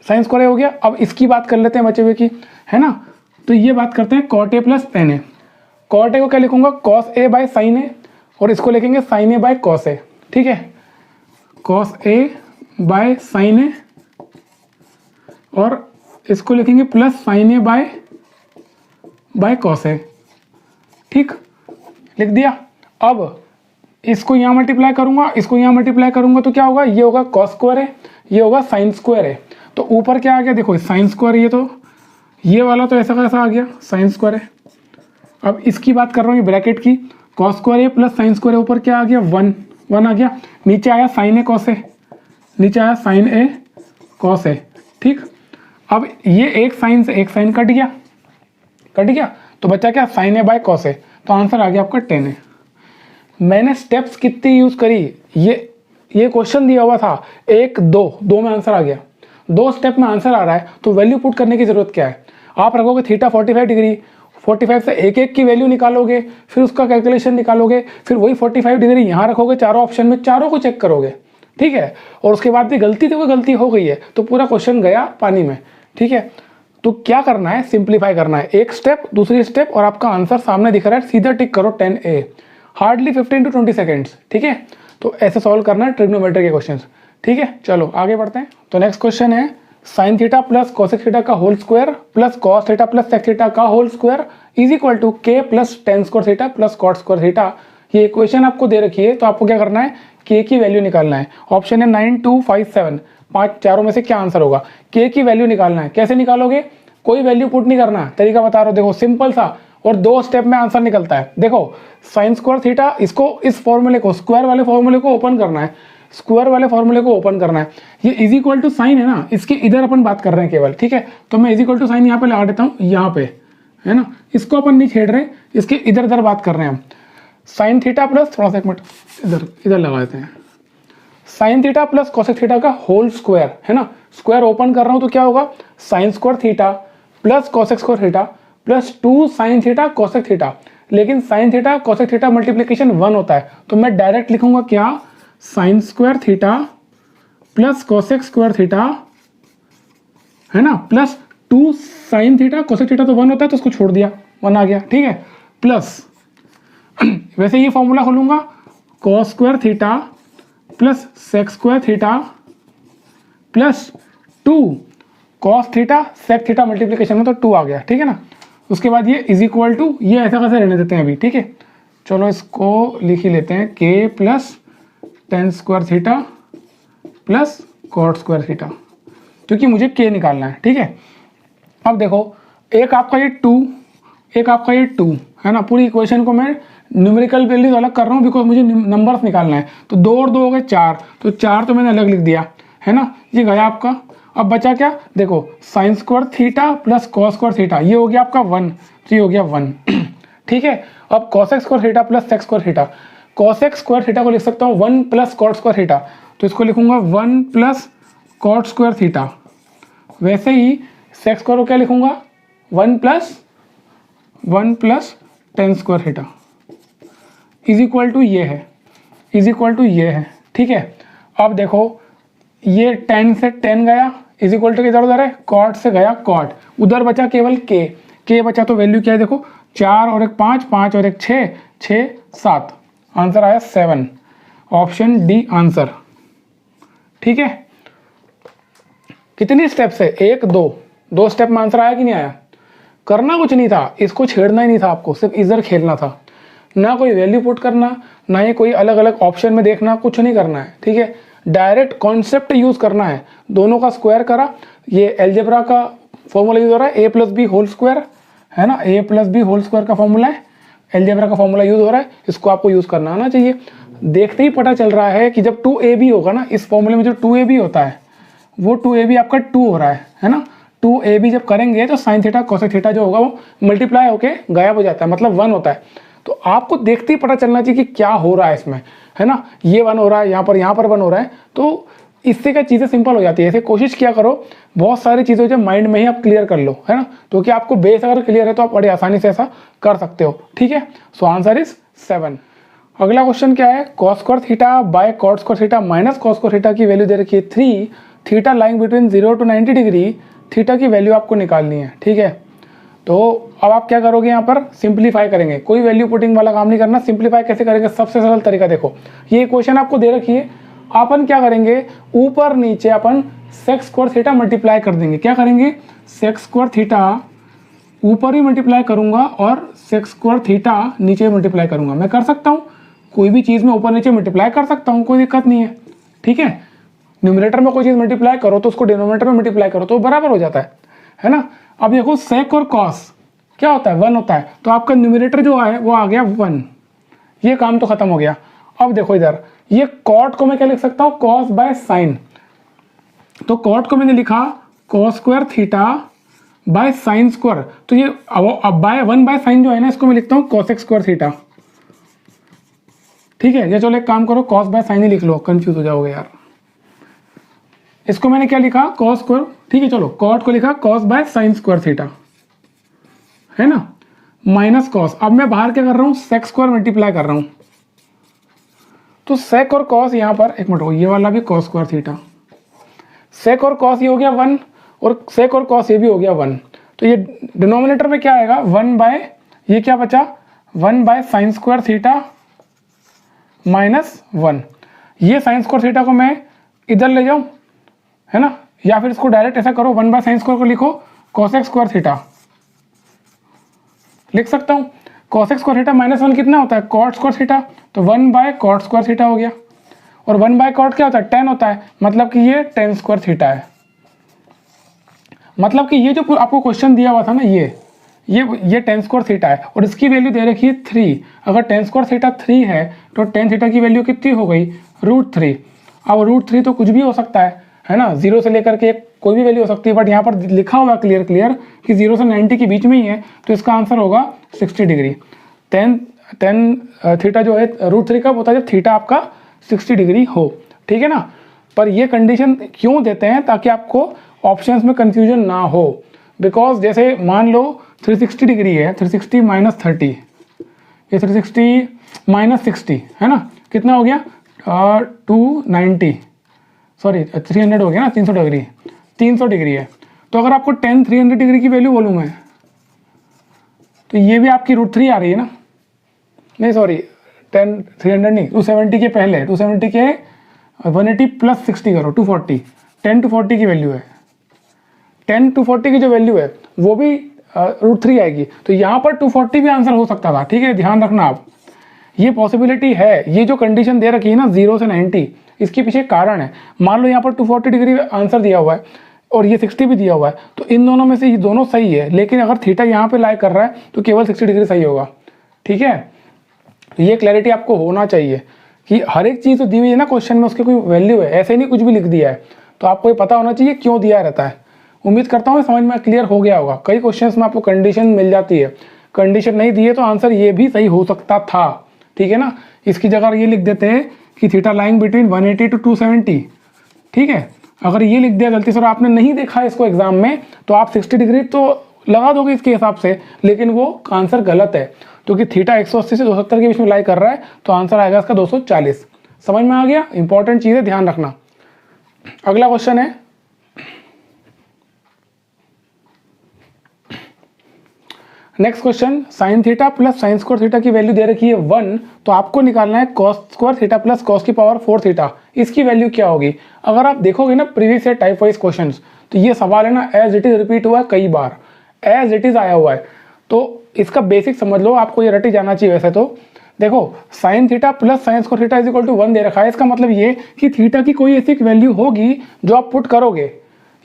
साइन स्क्वायर ए हो गया। अब इसकी बात कर लेते हैं बचे हुए की, है ना। तो ये बात करते हैं cot A plus tan A. Cot A को क्या लिखूंगा, cos A by sine A, और इसको लिखेंगे sine A by cos A. ठीक है, cos A by sine A, और इसको लिखेंगे plus sine A by cos A. ठीक, लिख दिया। अब इसको यहाँ मल्टीप्लाई करूंगा, इसको यहाँ मल्टीप्लाई करूंगा तो क्या होगा, ये होगा कॉस स्क्वायर है, ये होगा साइन स्क्वायर है। तो ऊपर क्या आ गया, देखो साइन स्क्वायर, ये तो ये वाला तो ऐसा कैसा आ गया, साइन स्क्वायर है। अब इसकी बात कर रहा हूँ ये ब्रैकेट की, कॉस स्क्वायर ए प्लस साइन स्क्वायर है, ऊपर क्या आ गया 1 आ गया, नीचे आया साइन ए कॉस ए, नीचे आया साइन ए कॉस ए। ठीक, अब ये एक साइन से एक साइन कट गया, तो बचा क्या, साइन ए बाय कॉस ए। तो आंसर आ गया आपका 10 है। मैंने स्टेप्स कितनी यूज करी, ये क्वेश्चन दिया हुआ था 1 2 में आंसर आ गया, 2 स्टेप में आंसर आ रहा है। तो वैल्यू पुट करने की जरूरत क्या है, आप रखोगे थीटा 45 डिग्री, 45 से एक एक की वैल्यू निकालोगे, फिर उसका कैलकुलेशन निकालोगे, फिर वही 45 डिग्री यहाँ रखोगे चारों ऑप्शन में, चारों को चेक करोगे। ठीक है, और उसके बाद भी गलती तो कोई गलती हो गई है तो पूरा क्वेश्चन गया पानी में। ठीक है, तो क्या करना है, सिंप्लीफाई करना है, एक स्टेप दूसरी स्टेप और आपका आंसर सामने दिख रहा है, सीधा टिक करो 10A, हार्डली 15 to 20 सेकेंड्स। ठीक है, तो ऐसे सॉल्व करना है ट्रिग्नोमेट्री के क्वेश्चंस। ठीक है, चलो आगे बढ़ते हैं। तो नेक्स्ट क्वेश्चन है sine theta plus cosec theta का whole square plus cos theta plus sec theta का whole square is equal to K plus tan square theta plus cot square theta. ये इक्वेशन आपको दे रखी है, तो आपको क्या करना है, के की वैल्यू निकालना है। ऑप्शन है 9 2 5 7, चारों में से क्या आंसर होगा, के की वैल्यू निकालना है। कैसे निकालोगे, कोई वैल्यू पुट नहीं करना, तरीका बता रहा हूँ, देखो सिंपल सा, और 2 स्टेप में आंसर निकलता है। देखो साइन स्क्वायर थीटा, इसको इस फॉर्मूले को, स्क्वायर वाले फॉर्मूले को ओपन करना है, स्क्वायर वाले फॉर्मूले को ओपन करना है। ये इज इक्वल टू साइन है ना, इसके इधर अपन बात कर रहे हैं केवल। ठीक है, तो मैं इज इक्वल टू साइन यहाँ पे लगा देता हूँ, यहाँ पे, है ना, इसको अपन नहीं छेड़ रहे, इसके इधर इधर बात कर रहे हैं हम। साइन थीटा प्लस, थोड़ा सा एक मिनट इधर लगा देते हैं, sign theta plus cosec theta का होल स्क्वायर, है ना, स्क्वायर ओपन कर रहा हूँ तो क्या होगा, sine square theta plus cosec square theta plus 2 sine theta cosec theta. लेकिन sine theta cosec theta multiplication 1 होता है, तो मैं डायरेक्ट लिखूंगा क्या, sine square theta plus cosec square theta, है ना, plus 2 sine theta cosec theta, तो 1 होता है तो उसको छोड़ दिया, 1 आ गया। ठीक है, प्लस वैसे ये फॉर्मूला खोलूंगा, cos square theta plus sec square theta plus 2 cos theta sec theta multiplication में, तो 2 आ गया। ठीक है ना, उसके बाद ये इज इक्वल टू, ये ऐसा कैसे रहने देते हैं अभी। ठीक है, चलो इसको लिख ही लेते हैं, के plus tan square theta plus cot square theta, क्योंकि मुझे के निकालना है। ठीक है, अब देखो एक आपका ये 2, एक आपका ये 2, है ना, पूरी इक्वेशन को मैं न्यूमेरिकल वैल्यूज अलग कर रहा हूँ बिकॉज मुझे नंबर्स निकालना है। तो 2 और 2 हो गए 4, तो 4 तो मैंने अलग लिख दिया, है ना, ये गया आपका। अब बचा क्या, देखो sign square theta plus cos square theta, ये हो गया आपका 1, तो ये हो गया 1। ठीक है, अब cosec square theta plus sec square theta, cosec square theta को लिख सकता हूँ 1 प्लस कॉट स्क्वायर थीटा, तो इसको लिखूंगा 1 प्लस कॉट स्क्वायर थीटा। वैसे ही सेक स्क्वायर को क्या लिखूंगा, 1 plus tan square theta is equal to ये है, इज इक्वल टू ये है। ठीक है, अब देखो ये 10 से 10 गया, इज इक्वल टू इधर उधर है, कॉट से गया कॉट, उधर बचा केवल के बचा, तो वैल्यू क्या है, देखो 4 और एक 5, 5 और एक 6, 6 7, आंसर आया 7। Option D answer. ठीक है, कितनी स्टेप्स है, 1 2, 2 स्टेप में आंसर आया कि नहीं आया। करना कुछ नहीं था, इसको छेड़ना ही नहीं था आपको, सिर्फ इधर खेलना था, ना कोई वैल्यू पुट करना, ना ही कोई अलग अलग ऑप्शन में देखना, कुछ नहीं करना है। ठीक है, डायरेक्ट कॉन्सेप्ट यूज करना है। दोनों का स्क्वायर करा, ये एलजेब्रा का फॉर्मूला यूज हो रहा है, a + b होल स्क्वायर है ना, a + b होल स्क्वायर का फॉर्मूला है, एलजेब्रा का फॉर्मूला यूज हो रहा है, इसको आपको यूज करना आना चाहिए। देखते ही पता चल रहा है कि जब 2ab होगा ना, इस फॉर्मूले में जो 2ab होता है वो 2ab आपका 2 हो रहा है ना। 2ab जब करेंगे तो साइन थीटा कोसेक थीटा जो होगा वो मल्टीप्लाई होके गायब हो जाता है, मतलब 1 होता है। तो आपको देखते ही पता चलना चाहिए कि क्या हो रहा है इसमें, है ना। ये 1 हो रहा है, यहाँ पर 1 हो रहा है, तो इससे क्या चीज़ें सिंपल हो जाती है। ऐसे कोशिश किया करो, बहुत सारी चीज़ें जो माइंड में ही आप क्लियर कर लो, है ना। तो कि आपको बेस अगर क्लियर है तो आप बड़ी आसानी से ऐसा कर सकते हो। ठीक है, सो आंसर इज 7। अगला क्वेश्चन क्या है, cos square theta bye cot square theta minus cos square theta की वैल्यू दे रखी है 3, theta lying between 0 to 90 degree, theta की वैल्यू आपको निकालनी है। ठीक है, तो अब आप क्या करोगे, यहाँ पर सिंप्लीफाई करेंगे, कोई वैल्यू पुटिंग वाला काम नहीं करना। सिंप्लीफाई कैसे करेंगे, सबसे सरल तरीका देखो, ये क्वेश्चन आपको दे रखी है, अपन क्या करेंगे, ऊपर नीचे अपन सेक स्क्वायर थीटा मल्टीप्लाई कर देंगे। क्या करेंगे, सेक स्क्वायर थीटा ऊपर ही मल्टीप्लाई करूंगा और सेक स्क्वायर थीटा नीचे मल्टीप्लाई करूंगा। मैं कर सकता हूँ, कोई भी चीज़ में ऊपर नीचे मल्टीप्लाई कर सकता हूँ, कोई दिक्कत नहीं है। ठीक है, न्यूमरेटर में कोई चीज़ मल्टीप्लाई करो तो उसको डिनोमिनेटर में मल्टीप्लाई करो तो बराबर हो जाता है ना। अब देखो सेक और कॉस क्या होता है, 1 होता है, तो आपका न्यूमरेटर जो है वो आ गया 1, ये काम तो खत्म हो गया। अब देखो इधर, ये कॉट को मैं क्या लिख सकता हूँ, कॉस बाय साइन, तो कॉट को मैंने लिखा cos square theta by sine square, तो ये अब बाय 1 बाय साइन जो है ना, इसको मैं लिखता हूँ कॉसेक स्क्वायर थीटा। ठीक है, ये चलो एक काम करो, कॉस बाय साइन ही लिख लो, कंफ्यूज हो जाओगे यार। इसको मैंने क्या लिखा, कॉस स्क्वायर, ठीक है, चलो कॉट को लिखा cos by sine square theta, है ना, माइनस कॉस। अब मैं बाहर क्या कर रहा हूँ, सेक स्क्वायर मल्टीप्लाई कर रहा हूँ, तो सेक और कॉस यहाँ पर, एक मिनट, ये वाला भी कॉस स्क्वायर थीटा, सेक और कॉस ये हो गया 1, और सेक और कॉस ये भी हो गया 1, तो ये डिनोमिनेटर में क्या आएगा, 1 बाय, ये क्या बचा, 1 by sine square theta minus 1। ये साइन स्क्वायर थीटा को मैं इधर ले जाऊं, है ना, या फिर इसको डायरेक्ट ऐसा करो, 1 बाय साइन स्क्वायर को लिखो कोसेक स्क्वायर थीटा, लिख सकता हूँ। कोसेक स्क्वायर थीटा माइनस 1 कितना होता है, कॉट स्क्वायर थीटा, तो 1 बाय कॉट स्क्वायर थीटा हो गया, और 1 बाय कॉट क्या होता है, 10 होता है, मतलब कि ये 10 स्क्वायर थीटा है। मतलब कि ये जो आपको क्वेश्चन दिया हुआ था ना, ये 10 स्क्वायर थीटा है, और इसकी वैल्यू दे रखी है 3। अगर 10 स्क्वायर थीटा 3 है तो 10 थीटा की वैल्यू कितनी हो गई, √3। अब √3 तो कुछ भी हो सकता है ना, 0 से लेकर के कोई भी वैल्यू हो सकती है, बट यहाँ पर लिखा हुआ क्लियर कि 0 से 90 के बीच में ही है, तो इसका आंसर होगा 60 डिग्री। 10 थीटा जो है √3 कब होता है, जब थीटा आपका 60 डिग्री हो। ठीक है ना, पर ये कंडीशन क्यों देते हैं, ताकि आपको ऑप्शंस में कंफ्यूजन ना हो। बिकॉज जैसे मान लो 360 डिग्री है, 360 माइनस 30, ये 360 माइनस 60 है ना, कितना हो गया 290, सॉरी 300 हो गया ना, 300 डिग्री, 300 डिग्री है। तो अगर आपको 10 300 डिग्री की वैल्यू बोलूँ मैं, तो ये भी आपकी √3 आ रही है ना, नहीं सॉरी 10 300 नहीं, 270 के पहले, 270 के 180 प्लस 60 करो 240, 10 to 40 की वैल्यू है, 10 to 40 की जो वैल्यू है वो भी √3 आएगी। तो यहाँ पर 240 भी आंसर हो सकता था। ठीक है, ध्यान रखना आप, ये पॉसिबिलिटी है। ये जो कंडीशन दे रखी है ना 0 से 90, इसके पीछे कारण है। मान लो यहाँ पर 240 डिग्री आंसर दिया हुआ है और ये 60 भी दिया हुआ है, तो इन दोनों में से ये दोनों सही है, लेकिन अगर थीटा यहाँ पे लाई कर रहा है तो केवल 60 डिग्री सही होगा। ठीक है, तो ये क्लैरिटी आपको होना चाहिए कि हर एक चीज़ तो दी हुई है ना क्वेश्चन में, उसकी कोई वैल्यू है, ऐसे नहीं कुछ भी लिख दिया है। तो आपको ये पता होना चाहिए क्यों दिया रहता है। उम्मीद करता हूँ समझ में क्लियर हो गया होगा। कई क्वेश्चंस में आपको कंडीशन मिल जाती है, कंडीशन नहीं दी है तो आंसर ये भी सही हो सकता था। ठीक है ना, इसकी जगह ये लिख देते हैं कि थीटा लाइंग बिटवीन 180 to 270। ठीक है, अगर ये लिख दिया गलती से और आपने नहीं देखा इसको एग्जाम में, तो आप 60 डिग्री तो लगा दोगे इसके हिसाब से, लेकिन वो आंसर गलत है, क्योंकि थीटा 180 से 270 के बीच में लाई कर रहा है, तो आंसर आएगा इसका 240। समझ में आ गया, इंपॉर्टेंट चीज़ है, ध्यान रखना। अगला क्वेश्चन है, next question, sign theta plus sine square theta की वैल्यू दे रखी है 1, तो आपको निकालना है cos square theta plus cos की पावर 4 थीटा, इसकी वैल्यू क्या होगी। अगर आप देखोगे ना previous year type wise question, तो ये सवाल है ना एज इट इज रिपीट हुआ है कई बार, एज इट इज आया हुआ है, तो इसका बेसिक समझ लो, आपको ये रट ही जाना चाहिए। वैसे तो देखो sine theta plus sine square theta is equal to 1 दे रखा है, इसका मतलब ये कि थीटा की कोई ऐसी वैल्यू होगी जो आप पुट करोगे,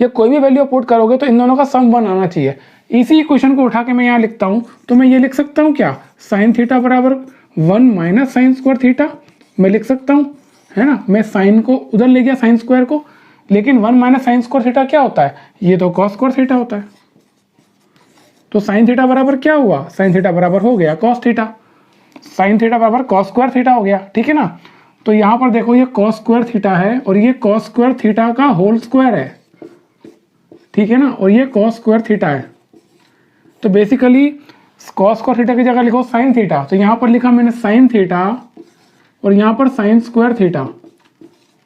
या कोई भी वैल्यू पुट करोगे तो इन दोनों का सम 1 आना चाहिए। इसी क्वेश्चन को उठा के मैं यहाँ लिखता हूँ, तो मैं ये लिख सकता हूँ क्या, साइन थीटा बराबर 1 माइनस साइन स्क्वायर थीटा, मैं लिख सकता हूँ, है ना। मैं साइन को उधर ले गया साइन स्क्वायर को, लेकिन 1 माइनस साइन स्क्वायर थीटा क्या होता है, ये तो कॉस स्क्वायर थीटा होता है। तो साइन थीटा बराबर क्या हुआ, साइन थीटा बराबर हो गया कॉस थीटा, साइन थीटा बराबर कॉस स्क्वायर थीटा हो गया, ठीक है ना। तो यहाँ पर देखो ये कॉस स्क्वायर थीटा है और ये कॉस स्क्वायर थीटा का होल स्क्वायर है, ठीक है ना, और ये कॉस स्क्वायर थीटा है। तो बेसिकली कॉस स्क्वायर थीटा की जगह लिखो साइन थीटा, तो यहाँ पर लिखा मैंने साइन थीटा और यहाँ पर साइन स्क्वायर थीटा,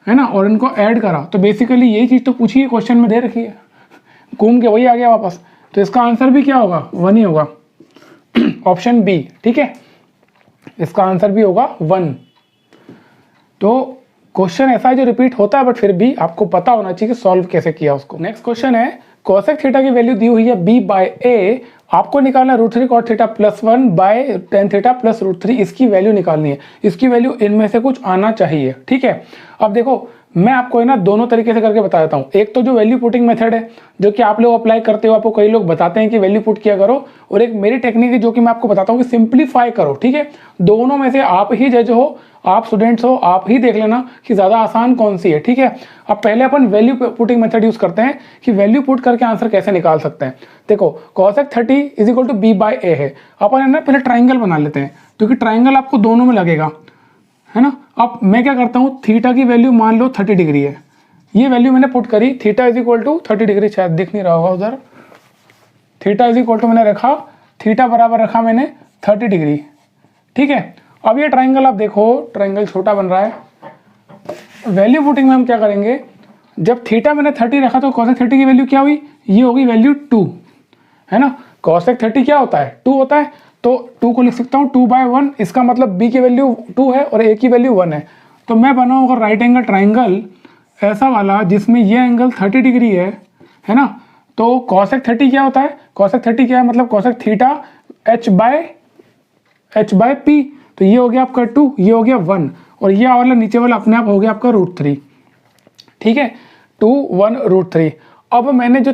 है ना, और इनको ऐड करा। तो बेसिकली यही चीज़ तो पूछी है क्वेश्चन में दे रखी है, घूम के वही आ गया वापस। तो इसका आंसर भी क्या होगा, 1 ही होगा, ऑप्शन बी, ठीक है, इसका आंसर भी होगा 1। तो क्वेश्चन ऐसा है जो रिपीट होता है, बट फिर भी आपको पता होना चाहिए कि सॉल्व कैसे किया उसको। नेक्स्ट क्वेश्चन है, कोसेक थीटा की वैल्यू दी हुई है b बाय a, आपको निकालना है √3 cot theta plus 1 by tan theta plus √3, इसकी वैल्यू निकालनी है। इसकी वैल्यू इनमें से कुछ आना चाहिए, ठीक है। अब देखो मैं आपको है ना दोनों तरीके से करके बता देता हूँ। एक तो जो वैल्यू पुटिंग मेथड है जो कि आप लोग अप्लाई करते हो, आपको कई लोग बताते हैं कि वैल्यू पुट किया करो, और एक मेरी टेक्निक है जो कि मैं आपको बताता हूँ कि सिंप्लीफाई करो, ठीक है। दोनों में से आप ही जज हो, आप स्टूडेंट्स हो, आप ही देख लेना कि ज़्यादा आसान कौन सी है, ठीक है। अब पहले अपन वैल्यू पुटिंग मेथड यूज़ करते हैं कि वैल्यू पुट करके आंसर कैसे निकाल सकते हैं। देखो cosec 30 is equal to b by a है, अपन है ना पहले ट्राइंगल बना लेते हैं, क्योंकि ट्राइंगल आपको दोनों में लगेगा, है ना। अब मैं क्या करता हूँ, थीटा की वैल्यू मान लो 30 डिग्री है, ये वैल्यू मैंने पुट करी, theta is equal to 30 degree, शायद दिख नहीं रहा होगा उधर, थीटा इज इक्वल टू मैंने रखा, थीटा बराबर रखा मैंने 30 डिग्री, ठीक है। अब ये ट्राइंगल आप देखो, ट्राइंगल छोटा बन रहा है। वैल्यू पुटिंग में हम क्या करेंगे, जब थीटा मैंने 30 रखा तो cosec 30 की वैल्यू क्या हुई, ये होगी वैल्यू 2, है ना। cosec 30 क्या होता है, 2 होता है, तो 2 को लिख सकता हूँ 2/1, इसका मतलब b की वैल्यू 2 है और a की वैल्यू 1 है। तो मैं बनाऊँगा राइट एंगल ट्राइंगल ऐसा वाला जिसमें ये एंगल 30 डिग्री है ना। तो cosec 30 क्या होता है, cosec 30 क्या है, मतलब cosec theta h by p, तो ये हो गया आपका 2, ये हो गया 1, और ये वाला नीचे वाला अपने आप हो गया आपका √3, ठीक है, 2 1 √3। अब मैंने जो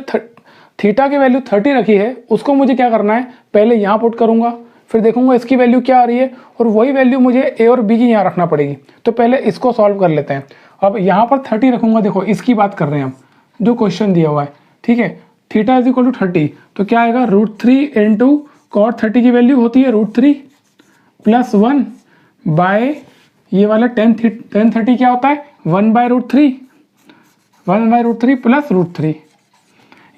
थीटा की वैल्यू 30 रखी है उसको मुझे क्या करना है, पहले यहाँ पुट करूँगा, फिर देखूंगा इसकी वैल्यू क्या आ रही है, और वही वैल्यू मुझे ए और बी की यहाँ रखना पड़ेगी। तो पहले इसको सॉल्व कर लेते हैं। अब यहाँ पर 30 रखूँगा, देखो इसकी बात कर रहे हैं हम, जो क्वेश्चन दिया हुआ है, ठीक है। थीटा इज इक्वल टू 30, तो क्या आएगा √3 इंटू कॉट 30 की वैल्यू होती है √3 प्लस 1 बाय ये वाला tan 30 क्या होता है 1 बाय √3 प्लस √3,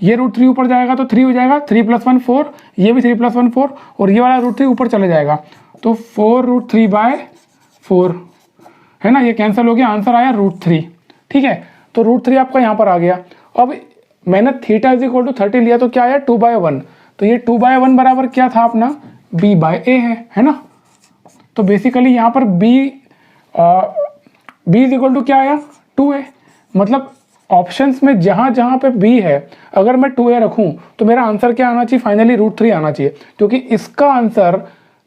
ये √3 ऊपर जाएगा तो 3 हो जाएगा, 3 + 1 4, ये भी 3 + 1 4, और ये वाला √3 ऊपर चले जाएगा, तो 4√3/4, है ना, ये कैंसिल हो गया, आंसर आया √3, ठीक है। तो √3 आपका यहाँ पर आ गया। अब मैंने थीटा इज इक्वल टू 30 लिया तो क्या आया 2/1, तो ये 2/1 बराबर क्या था अपना b बाय a है ना। तो बेसिकली यहाँ पर b इज इक्वल टू क्या आया 2a, मतलब ऑप्शंस में जहाँ जहाँ पे b है अगर मैं 2a रखूँ तो मेरा आंसर क्या आना चाहिए, फाइनली √3 आना चाहिए, क्योंकि इसका आंसर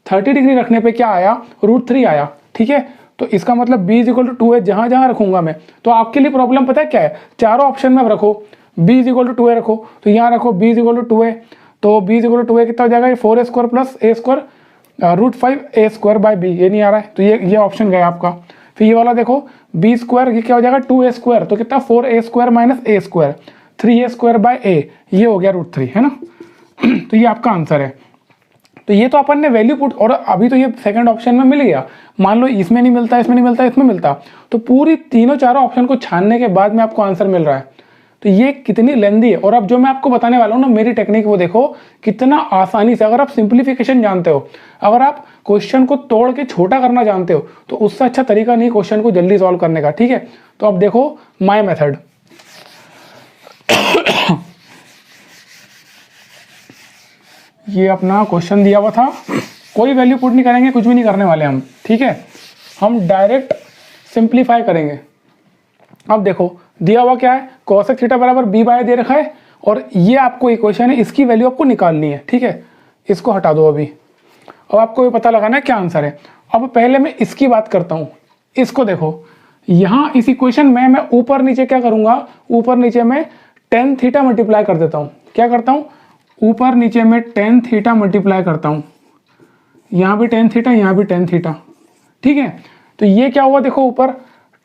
30 डिग्री रखने पे क्या आया √3 आया, ठीक है। तो इसका मतलब b is equal to 2a जहाँ जहाँ रखूँगा मैं। तो आपके लिए प्रॉब्लम पता है क्या है, चारों ऑप्शन में रखो b is equal to 2a रखो, तो यहाँ रखो b is equal to 2a, तो b is equal to 2a कितना हो जाएगा, 4a² plus a² √5a² b, ये नहीं आ रहा है तो ये ऑप्शन गया आपका। फिर ये वाला देखो b², ये क्या हो जाएगा 2a², तो कितना 4a² माइनस a², 3a²/a, ये हो गया √3, है ना। तो ये आपका आंसर है। तो ये तो अपन ने वैल्यू पुट, और अभी तो ये सेकंड ऑप्शन में मिल गया, मान लो इसमें नहीं मिलता, इसमें नहीं मिलता, इसमें मिलता, तो पूरी तीनों चारों ऑप्शन को छानने के बाद में आपको आंसर मिल रहा है। तो ये कितनी लेंदी है। और अब जो मैं आपको बताने वाला हूँ ना मेरी टेक्निक, वो देखो कितना आसानी से, अगर आप सिंप्लीफिकेशन जानते हो, अगर आप क्वेश्चन को तोड़ के छोटा करना जानते हो, तो उससे अच्छा तरीका नहीं क्वेश्चन को जल्दी सॉल्व करने का, ठीक है। तो अब देखो माय मेथड, ये अपना क्वेश्चन दिया हुआ था, कोई वैल्यू पुट नहीं करेंगे, कुछ भी नहीं करने वाले हम, ठीक है। हम डायरेक्ट सिंप्लीफाई करेंगे। अब देखो दिया हुआ क्या है, cosec थीटा बराबर b बाय दे रखा है, और ये आपको इक्वेशन है, इसकी वैल्यू आपको निकालनी है, ठीक है। इसको हटा दो अभी, अब आपको ये पता लगाना है क्या आंसर है। अब पहले मैं इसकी बात करता हूँ, इसको देखो, यहाँ इस इक्वेशन में मैं ऊपर नीचे क्या करूँगा, ऊपर नीचे में tan थीटा मल्टीप्लाई कर देता हूँ। क्या करता हूँ, ऊपर नीचे में tan थीटा मल्टीप्लाई करता हूँ, यहाँ भी tan थीटा, यहाँ भी tan थीटा, ठीक है। तो ये क्या हुआ देखो, ऊपर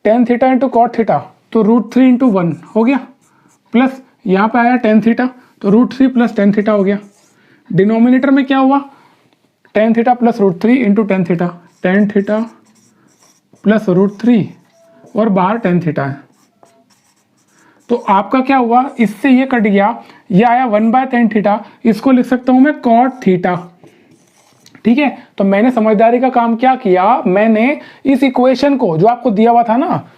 tan theta into cot theta, तो √3 इंटू 1 हो गया, प्लस यहाँ पे आया tan थीटा, तो √3 प्लस tan थीटा हो गया। डिनोमिनेटर में क्या हुआ, tan theta plus √3 into tan theta, tan theta plus √3 और बाहर tan थीटा है। तो आपका क्या हुआ, इससे ये कट गया, ये आया 1/tan थीटा, इसको लिख सकता हूं मैं cot थीटा, ठीक है। तो मैंने समझदारी का काम क्या किया, मैंने इस इक्वेशन को जो आपको दिया हुआ था ना,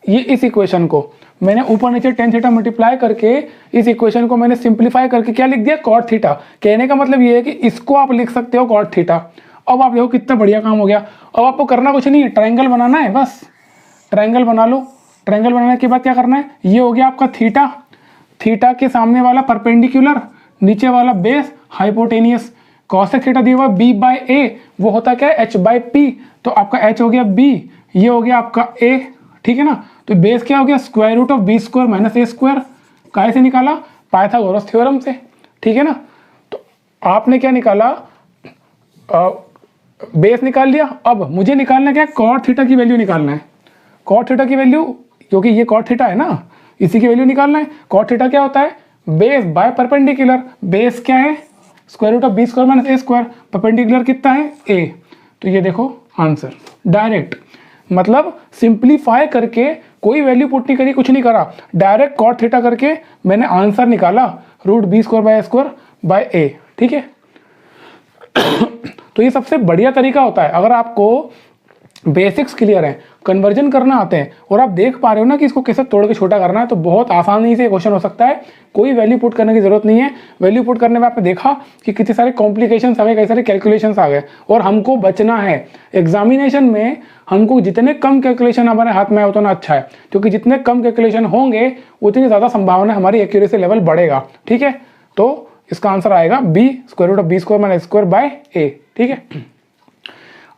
ये इस इक्वेशन को मैंने ऊपर नीचे tan थीटा मल्टीप्लाई करके इस इक्वेशन को मैंने सिंप्लीफाई करके क्या लिख दिया, cot थीटा। कहने का मतलब ये है कि इसको आप लिख सकते हो cot थीटा। अब आप देखो कितना बढ़िया काम हो गया। अब आपको करना कुछ नहीं है, ट्रायंगल बनाना है, बस ट्रायंगल बना लो। ट्रायंगल बनाने के बाद क्या करना है, ये हो गया आपका थीटा, थीटा के सामने वाला परपेंडिकुलर, नीचे वाला बेस हाइपोटेनियस। cosec थीटा दिया हुआ b बाय a, वो होता क्या है h बाय p, तो आपका h हो गया b, ये हो गया आपका a, ठीक है ना। तो बेस क्या हो गया, square root of B square minus A square, काहे से निकाला, पाइथागोरस थ्योरम से, ठीक है ना। तो आपने क्या निकाला, बेस निकाल लिया। अब मुझे निकालना क्या है, cot थीटा की वैल्यू निकालना है, cot थीटा की वैल्यू, क्योंकि ये cot थीटा है ना, इसी की वैल्यू निकालना है। cot थीटा क्या होता है, बेस बाय परपेंडिकुलर, बेस क्या है, square root of B square minus A square, perpendicular कितना है a। तो ये देखो आंसर डायरेक्ट, मतलब सिंप्लीफाई करके कोई वैल्यू पुट नहीं करी, कुछ नहीं करा, डायरेक्ट cot थीटा करके मैंने आंसर निकाला, √b² बाय a, ठीक है। तो ये सबसे बढ़िया तरीका होता है, अगर आपको बेसिक्स क्लियर है, कन्वर्जन करना आते हैं और आप देख पा रहे हो ना कि इसको कैसे तोड़ के छोटा करना है, तो बहुत आसानी से क्वेश्चन हो सकता है। कोई वैल्यू पुट करने की जरूरत नहीं है। वैल्यू पुट करने में आपने देखा कि कितने सारे कॉम्प्लिकेशंस आ गए, कई सारे कैलकुलेशंस आ गए, और हमको बचना है। एग्जामिनेशन में हमको जितने कम कैलकुलेशन हमारे हाथ में आए उतना अच्छा है, क्योंकि जितने कम कैलकुलेशन होंगे उतनी ज़्यादा संभावना हमारी एक्यूरेसी लेवल बढ़ेगा, ठीक है। तो इसका आंसर आएगा b square root of B square minus square by a, ठीक है।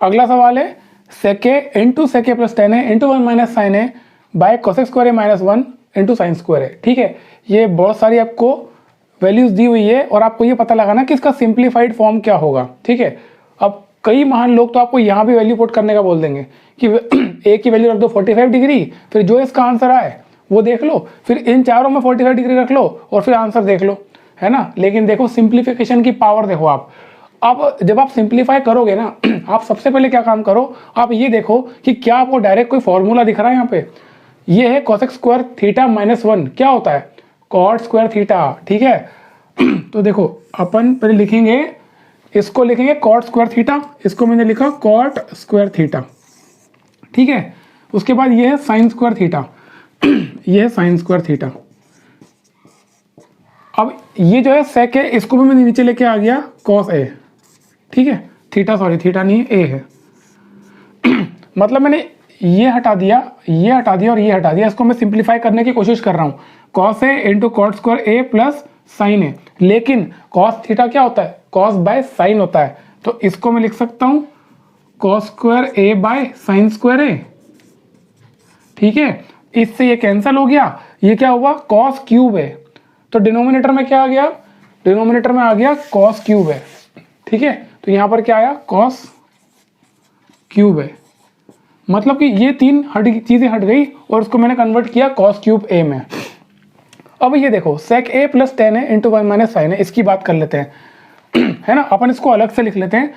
अगला सवाल है sec a into sec a plus tan a into 1 minus sine a by cosec square a minus 1 into sine square a, ठीक है। ये बहुत सारी आपको वैल्यूज दी हुई है और आपको ये पता लगाना कि इसका सिंप्लीफाइड फॉर्म क्या होगा, ठीक है। अब कई महान लोग तो आपको यहाँ भी वैल्यू पुट करने का बोल देंगे कि a की वैल्यू रख दो 45 डिग्री, फिर जो इसका आंसर आए वो देख लो, फिर इन चारों में 45 डिग्री रख लो और फिर आंसर देख लो, है ना। लेकिन देखो सिंप्लीफिकेशन की पावर देखो आप। अब जब आप सिंप्लीफाई करोगे ना, आप सबसे पहले क्या काम करो, आप ये देखो कि क्या आपको डायरेक्ट कोई फॉर्मूला दिख रहा है यहाँ पे। ये है cosec स्क्वायर थीटा माइनस 1 क्या होता है, cot स्क्वायर थीटा, ठीक है। तो देखो अपन पहले लिखेंगे, इसको लिखेंगे cot स्क्वायर थीटा, इसको मैंने लिखा cot स्क्वायर थीटा, ठीक है। उसके बाद ये है साइन स्क्वायर थीटा, ये है साइन स्क्वायर थीटा। अब ये जो है sec है, इसको भी मैं नीचे लेके आ गया cos a, ठीक है। थीटा सॉरी थीटा नहीं है, a है। मतलब मैंने ये हटा दिया, ये हटा दिया और ये हटा दिया, इसको मैं सिंप्लीफाई करने की कोशिश कर रहा हूँ। cos a into cot square a plus sine a, लेकिन cos थीटा क्या होता है, cos बाय साइन होता है, तो इसको मैं लिख सकता हूँ cos square a bye sine square a, ठीक है। इससे ये कैंसिल हो गया, ये क्या हुआ cos क्यूब है, तो डिनोमिनेटर में क्या आ गया, डिनोमिनेटर में आ गया cos क्यूब है, ठीक है। तो यहाँ पर क्या आया cos क्यूब है, मतलब कि ये तीन चीजें हट गई और उसको मैंने कन्वर्ट किया cos क्यूब a में। अब ये देखो sec a plus tan a into 1 minus sine a, इसकी बात कर लेते हैं, है ना। अपन इसको अलग से लिख लेते हैं,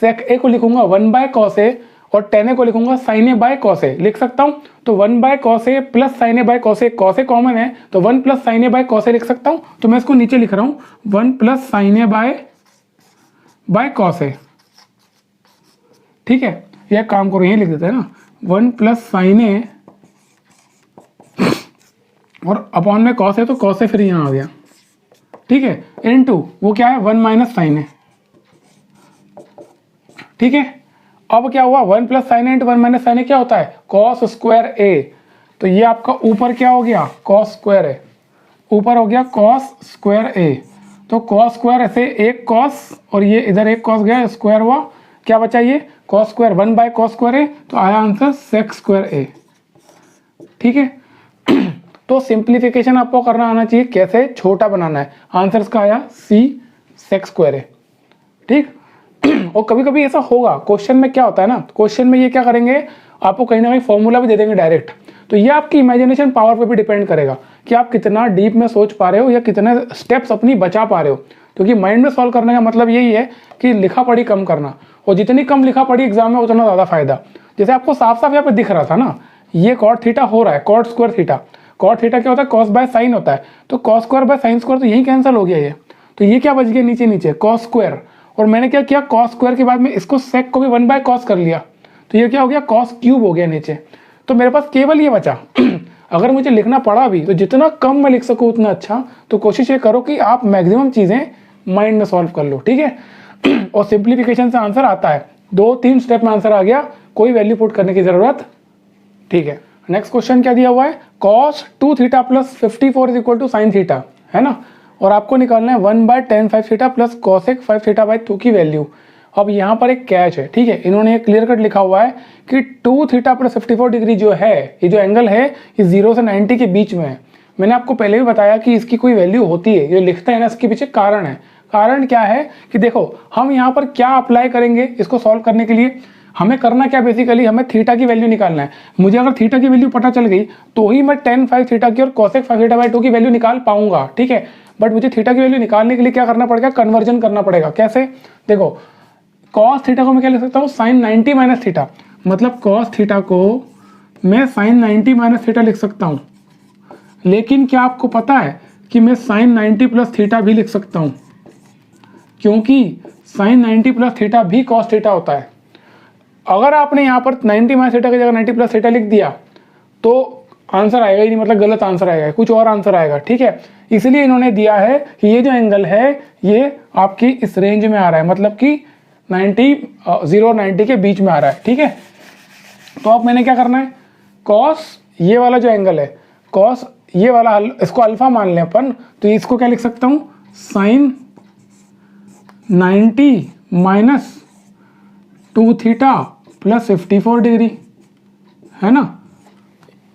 sec a को लिखूंगा 1 बाय cos a और tan a को लिखूंगा sin a by cos a, लिख सकता हूं। तो 1 by cos a plus sin a by cos a, cos a common है तो 1 plus sin a by cos a लिख सकता हूं। तो मैं इसको नीचे लिख रहा हूं 1 plus sin a by cos a, ठीक है। यह काम करो, यही लिख देते हैं ना, 1 प्लस sin a और अपॉन में cos a, तो cos a फिर यहाँ आ गया, ठीक है, इनटू वो क्या है 1 माइनस sin a, ठीक है। अब क्या हुआ, 1 प्लस साइन ए इंटू 1 माइनस साइन ए क्या होता है, कॉस स्क्वायर ए। तो ये आपका ऊपर क्या हो गया, कॉस स्क्वायर ए, ऊपर हो गया कॉस स्क्वायर ए। तो कॉस स्क्वायर ऐसे एक कॉस और ये इधर एक कॉस गया, स्क्वायर हुआ, क्या बचा ये cos square 1 by cos square A, तो आया आंसर सेक स्क्वायर ए। ठीक है। तो सिंप्लीफिकेशन आपको करना आना चाहिए, कैसे छोटा बनाना है। आंसर इसका आया सी सेक स्क्वायर ए। ठीक। और कभी कभी ऐसा होगा क्वेश्चन में, क्या होता है ना, क्वेश्चन में ये क्या करेंगे, आपको कहीं ना कहीं फॉर्मूला भी दे देंगे डायरेक्ट। तो ये आपकी इमेजिनेशन पावर पे भी डिपेंड करेगा कि आप कितना डीप में सोच पा रहे हो या कितने स्टेप्स अपनी बचा पा रहे हो। क्योंकि माइंड में सॉल्व करने का मतलब यही है कि लिखा पढ़ी कम करना, और जितनी कम लिखा पढ़ी एग्जाम में उतना ज़्यादा फायदा। जैसे आपको साफ साफ यहाँ पे दिख रहा था ना, ये कॉट थीटा हो रहा है, cot square theta, cot theta क्या होता है, कॉस बाय साइन होता है, तो cos square by sine square, तो यही कैंसिल हो गया ये। तो ये क्या बच गया नीचे नीचे कॉस स्क्वायर, और मैंने क्या किया, कॉस स्क्वायर के बाद में इसको सेक को भी 1 बाय कॉस कर लिया, तो ये क्या हो गया, कॉस क्यूब हो गया नीचे। तो मेरे पास केवल ये बचा। अगर मुझे लिखना पड़ा भी तो जितना कम मैं लिख सकूँ उतना अच्छा। तो कोशिश ये करो कि आप मैक्सिमम चीज़ें माइंड में सॉल्व कर लो, ठीक है। और सिंप्लीफिकेशन से आंसर आता है, 2-3 स्टेप में आंसर आ गया, कोई वैल्यू पुट करने की जरूरत। ठीक है। नेक्स्ट क्वेश्चन क्या दिया हुआ है, cos 2 theta plus 54 is equal to sine theta, है ना। और आपको निकालना है 1 by tan 5 theta plus cosec 5 theta by 2 की वैल्यू। अब यहाँ पर एक कैच है, ठीक है, इन्होंने एक क्लियर कट लिखा हुआ है कि 2 थीटा प्लस 54 डिग्री जो है, ये जो एंगल है ये 0 से 90 के बीच में है। मैंने आपको पहले भी बताया कि इसकी कोई वैल्यू होती है, ये लिखते हैं ना, इसके पीछे कारण है। कारण क्या है कि देखो हम यहाँ पर क्या अप्लाई करेंगे इसको सॉल्व करने के लिए, हमें करना क्या, बेसिकली हमें थीटा की वैल्यू निकालना है। मुझे अगर थीटा की वैल्यू पता चल गई तो ही मैं tan 5 थीटा की और cosec 5 थीटा बाई 2 की वैल्यू निकाल पाऊंगा, ठीक है। बट मुझे थीटा की वैल्यू निकालने के लिए क्या करना पड़ेगा, कन्वर्जन करना पड़ेगा। कैसे, देखो cos थीटा को मैं क्या लिख सकता हूँ, sin 90 माइनस थीटा, मतलब cos थीटा को मैं sin 90 माइनस थीटा लिख सकता हूँ। लेकिन क्या आपको पता है कि मैं sin 90 प्लस थीटा भी लिख सकता हूँ, क्योंकि sin 90 प्लस थीटा भी cos थीटा होता है। अगर आपने यहाँ पर 90 माइनस थीटा की जगह 90 प्लस थीटा लिख दिया तो आंसर आएगा ही नहीं, मतलब गलत आंसर आएगा, कुछ और आंसर आएगा, ठीक है। इसलिए इन्होंने दिया है कि ये जो एंगल है ये आपकी इस रेंज में आ रहा है, मतलब कि 0 और 90 के बीच में आ रहा है, ठीक है। तो अब मैंने क्या करना है, कॉस ये वाला जो एंगल है, कॉस ये वाला, इसको अल्फा मान लें अपन, तो इसको क्या लिख सकता हूँ, sine 90 minus 2 theta plus 54 degree, है ना।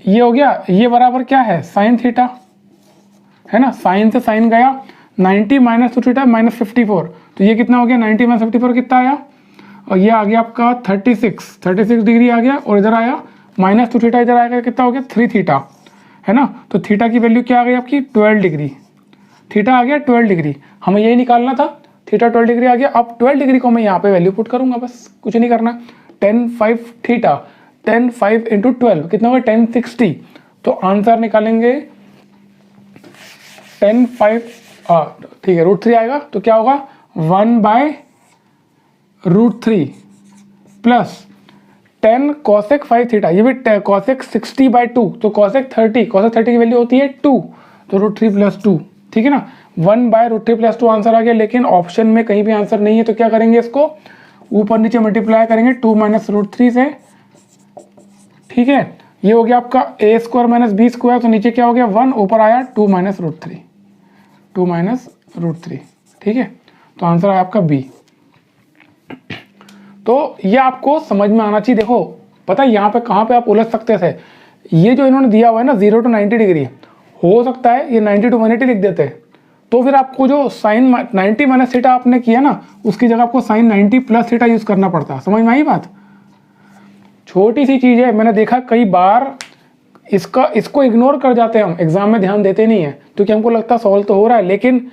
ये हो गया, ये बराबर क्या है, साइन थीटा, है ना, साइन से साइन गया, 90 माइनस 2 थीटा माइनस 54, तो ये कितना हो गया, 90 माइनस 54 कितना आया, और ये आ गया आपका 36 डिग्री आ गया, और इधर आया माइनस 2 थीटा, इधर आएगा कितना हो गया 3 थीटा, है ना। तो थीटा की वैल्यू क्या आ गई आपकी 12 डिग्री, थीटा आ गया 12 डिग्री, हमें यही निकालना था, थीटा 12 डिग्री आ गया। अब 12 डिग्री को मैं यहाँ पे वैल्यू पुट करूंगा, बस कुछ नहीं करना। 10 5 थीटा 10 5 इंटू 12 कितना होगा 1060, तो आंसर निकालेंगे 10 5, ठीक है, √3 आएगा, तो क्या होगा 1 बाय √3 प्लस 10 cosec 5 थीटा, ये भी cosec 60 बाई 2, तो cosec 30 की वैल्यू होती है 2, तो √3 प्लस 2, ठीक है ना। 1 बाय √3 प्लस 2 आंसर आ गया, लेकिन ऑप्शन में कहीं भी आंसर नहीं है, तो क्या करेंगे, इसको ऊपर नीचे मल्टीप्लाई करेंगे 2 माइनस √3 से, ठीक है। ये हो गया आपका a square minus B square, तो नीचे क्या हो गया 1, ऊपर आया 2 माइनस √3, ठीक है। तो आंसर आया आपका बी। तो ये आपको समझ में आना चाहिए। देखो पता है यहाँ पे कहाँ पे आप उलझ सकते थे, ये जो इन्होंने दिया हुआ है ना 0 to 90 डिग्री, हो सकता है ये 90 to 180 लिख देते, तो फिर आपको जो साइन 90 माइनस थीटा आपने किया ना, उसकी जगह आपको साइन 90 प्लस थीटा यूज करना पड़ता। समझ में आई बात, छोटी सी चीज़ है, मैंने देखा कई बार इसको इग्नोर कर जाते हैं हम, एग्जाम में ध्यान देते नहीं है, क्योंकि हमको लगता है सॉल्व तो हो रहा है, लेकिन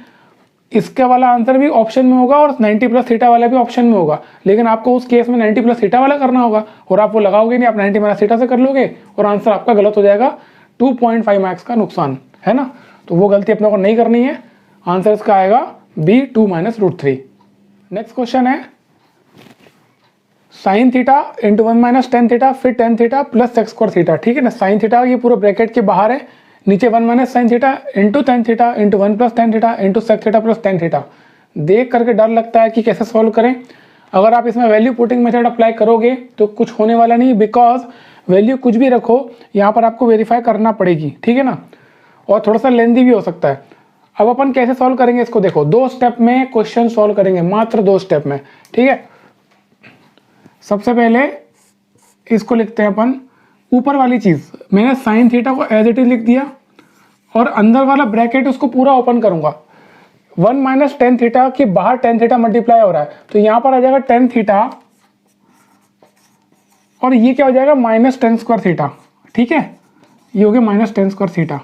इसके वाला आंसर भी ऑप्शन में होगा और 90 प्लस थीटा वाला भी ऑप्शन में होगा, लेकिन आपको उस केस में 90 प्लस थीटा वाला करना होगा, और आप वो लगाओगे नहीं, आप 90 माइनस थीटा से कर लोगे और आंसर आपका गलत हो जाएगा, 2.5 मार्क्स का नुकसान, है ना। तो वो गलती अपने को नहीं करनी है, आंसर इसका आएगा बी 2 माइनस √3। नेक्स्ट क्वेश्चन है sine theta into 1 minus tan theta फिर tan theta plus sec square theta, ठीक है ना। साइन थीटा ये पूरा ब्रैकेट के बाहर है, नीचे 1 minus sine theta into tan theta into 1 plus tan theta into sec theta plus tan theta. देख करके डर लगता है कि कैसे सॉल्व करें। अगर आप इसमें वैल्यू पुटिंग मेथड अप्लाई करोगे तो कुछ होने वाला नहीं, बिकॉज वैल्यू कुछ भी रखो यहाँ पर आपको वेरीफाई करना पड़ेगी, ठीक है ना, और थोड़ा सा लेंदी भी हो सकता है। अब अपन कैसे सॉल्व करेंगे इसको, देखो 2 स्टेप में क्वेश्चन सॉल्व करेंगे, मात्र 2 स्टेप में, ठीक है। सबसे पहले इसको लिखते हैं अपन, ऊपर वाली चीज मैंने साइन थीटा को एज इट इज लिख दिया और अंदर वाला ब्रैकेट उसको पूरा ओपन करूंगा। 1 माइनस टेन थीटा के बाहर टेन थीटा मल्टीप्लाई हो रहा है तो यहां पर आ जाएगा टेन थीटा और ये क्या हो जाएगा माइनस टेन स्क्वायर थीटा, ठीक है, ये हो गया माइनस टेन स्क्वायर थीटा।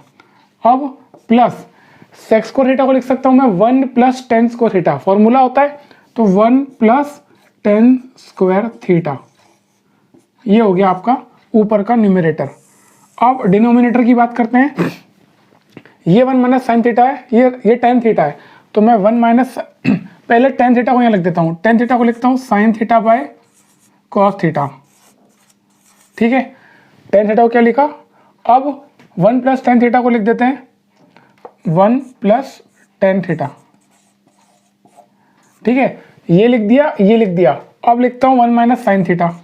अब प्लस सेक स्क्वायर थीटा को लिख सकता हूं मैं 1 plus tan square theta, formula होता है तो 1 प्लस टेन स्क्वायर थीटा, ये हो गया आपका ऊपर का न्यूमरेटर। अब डिनोमिनेटर की बात करते हैं, ये 1 माइनस साइन थीटा है, ये टेन थीटा है, तो मैं 1 माइनस पहले टेन थीटा को यहाँ लिख देता हूँ, टेन थीटा को लिखता हूँ sine theta by cos theta, ठीक है। टेन थीटा को क्या लिखा, अब 1 प्लस टेन थीटा को लिख देते हैं 1 प्लस टेन थीटा, ठीक है, ये लिख दिया, ये लिख दिया। अब लिखता हूँ 1 माइनस साइन थीटा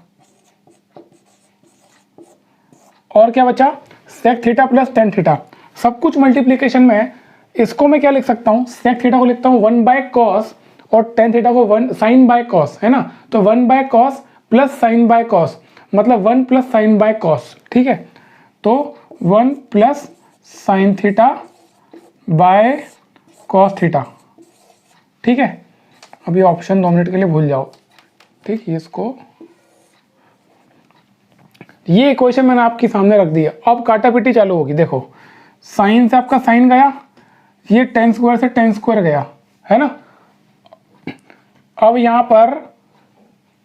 और क्या बचा sec theta plus tan theta, सब कुछ मल्टीप्लीकेशन में है। इसको मैं क्या लिख सकता हूँ, सेक थीटा को लिखता हूँ 1 बाय कॉस और टेन थीटा को 1 साइन बाय कॉस, है ना, तो 1 by cos plus sign by cos, मतलब 1 प्लस साइन बाय कॉस, ठीक है, तो 1 plus sine theta by cos theta, ठीक है। अभी ऑप्शन 2 मिनट के लिए भूल जाओ, ठीक है, इसको ये इक्वेशन मैंने आपके सामने रख दिया। अब काटापीटी चालू होगी, देखो साइन से आपका साइन गया, ये टेन स्क्वायर से टेन स्क्वायर गया, है ना। अब यहाँ पर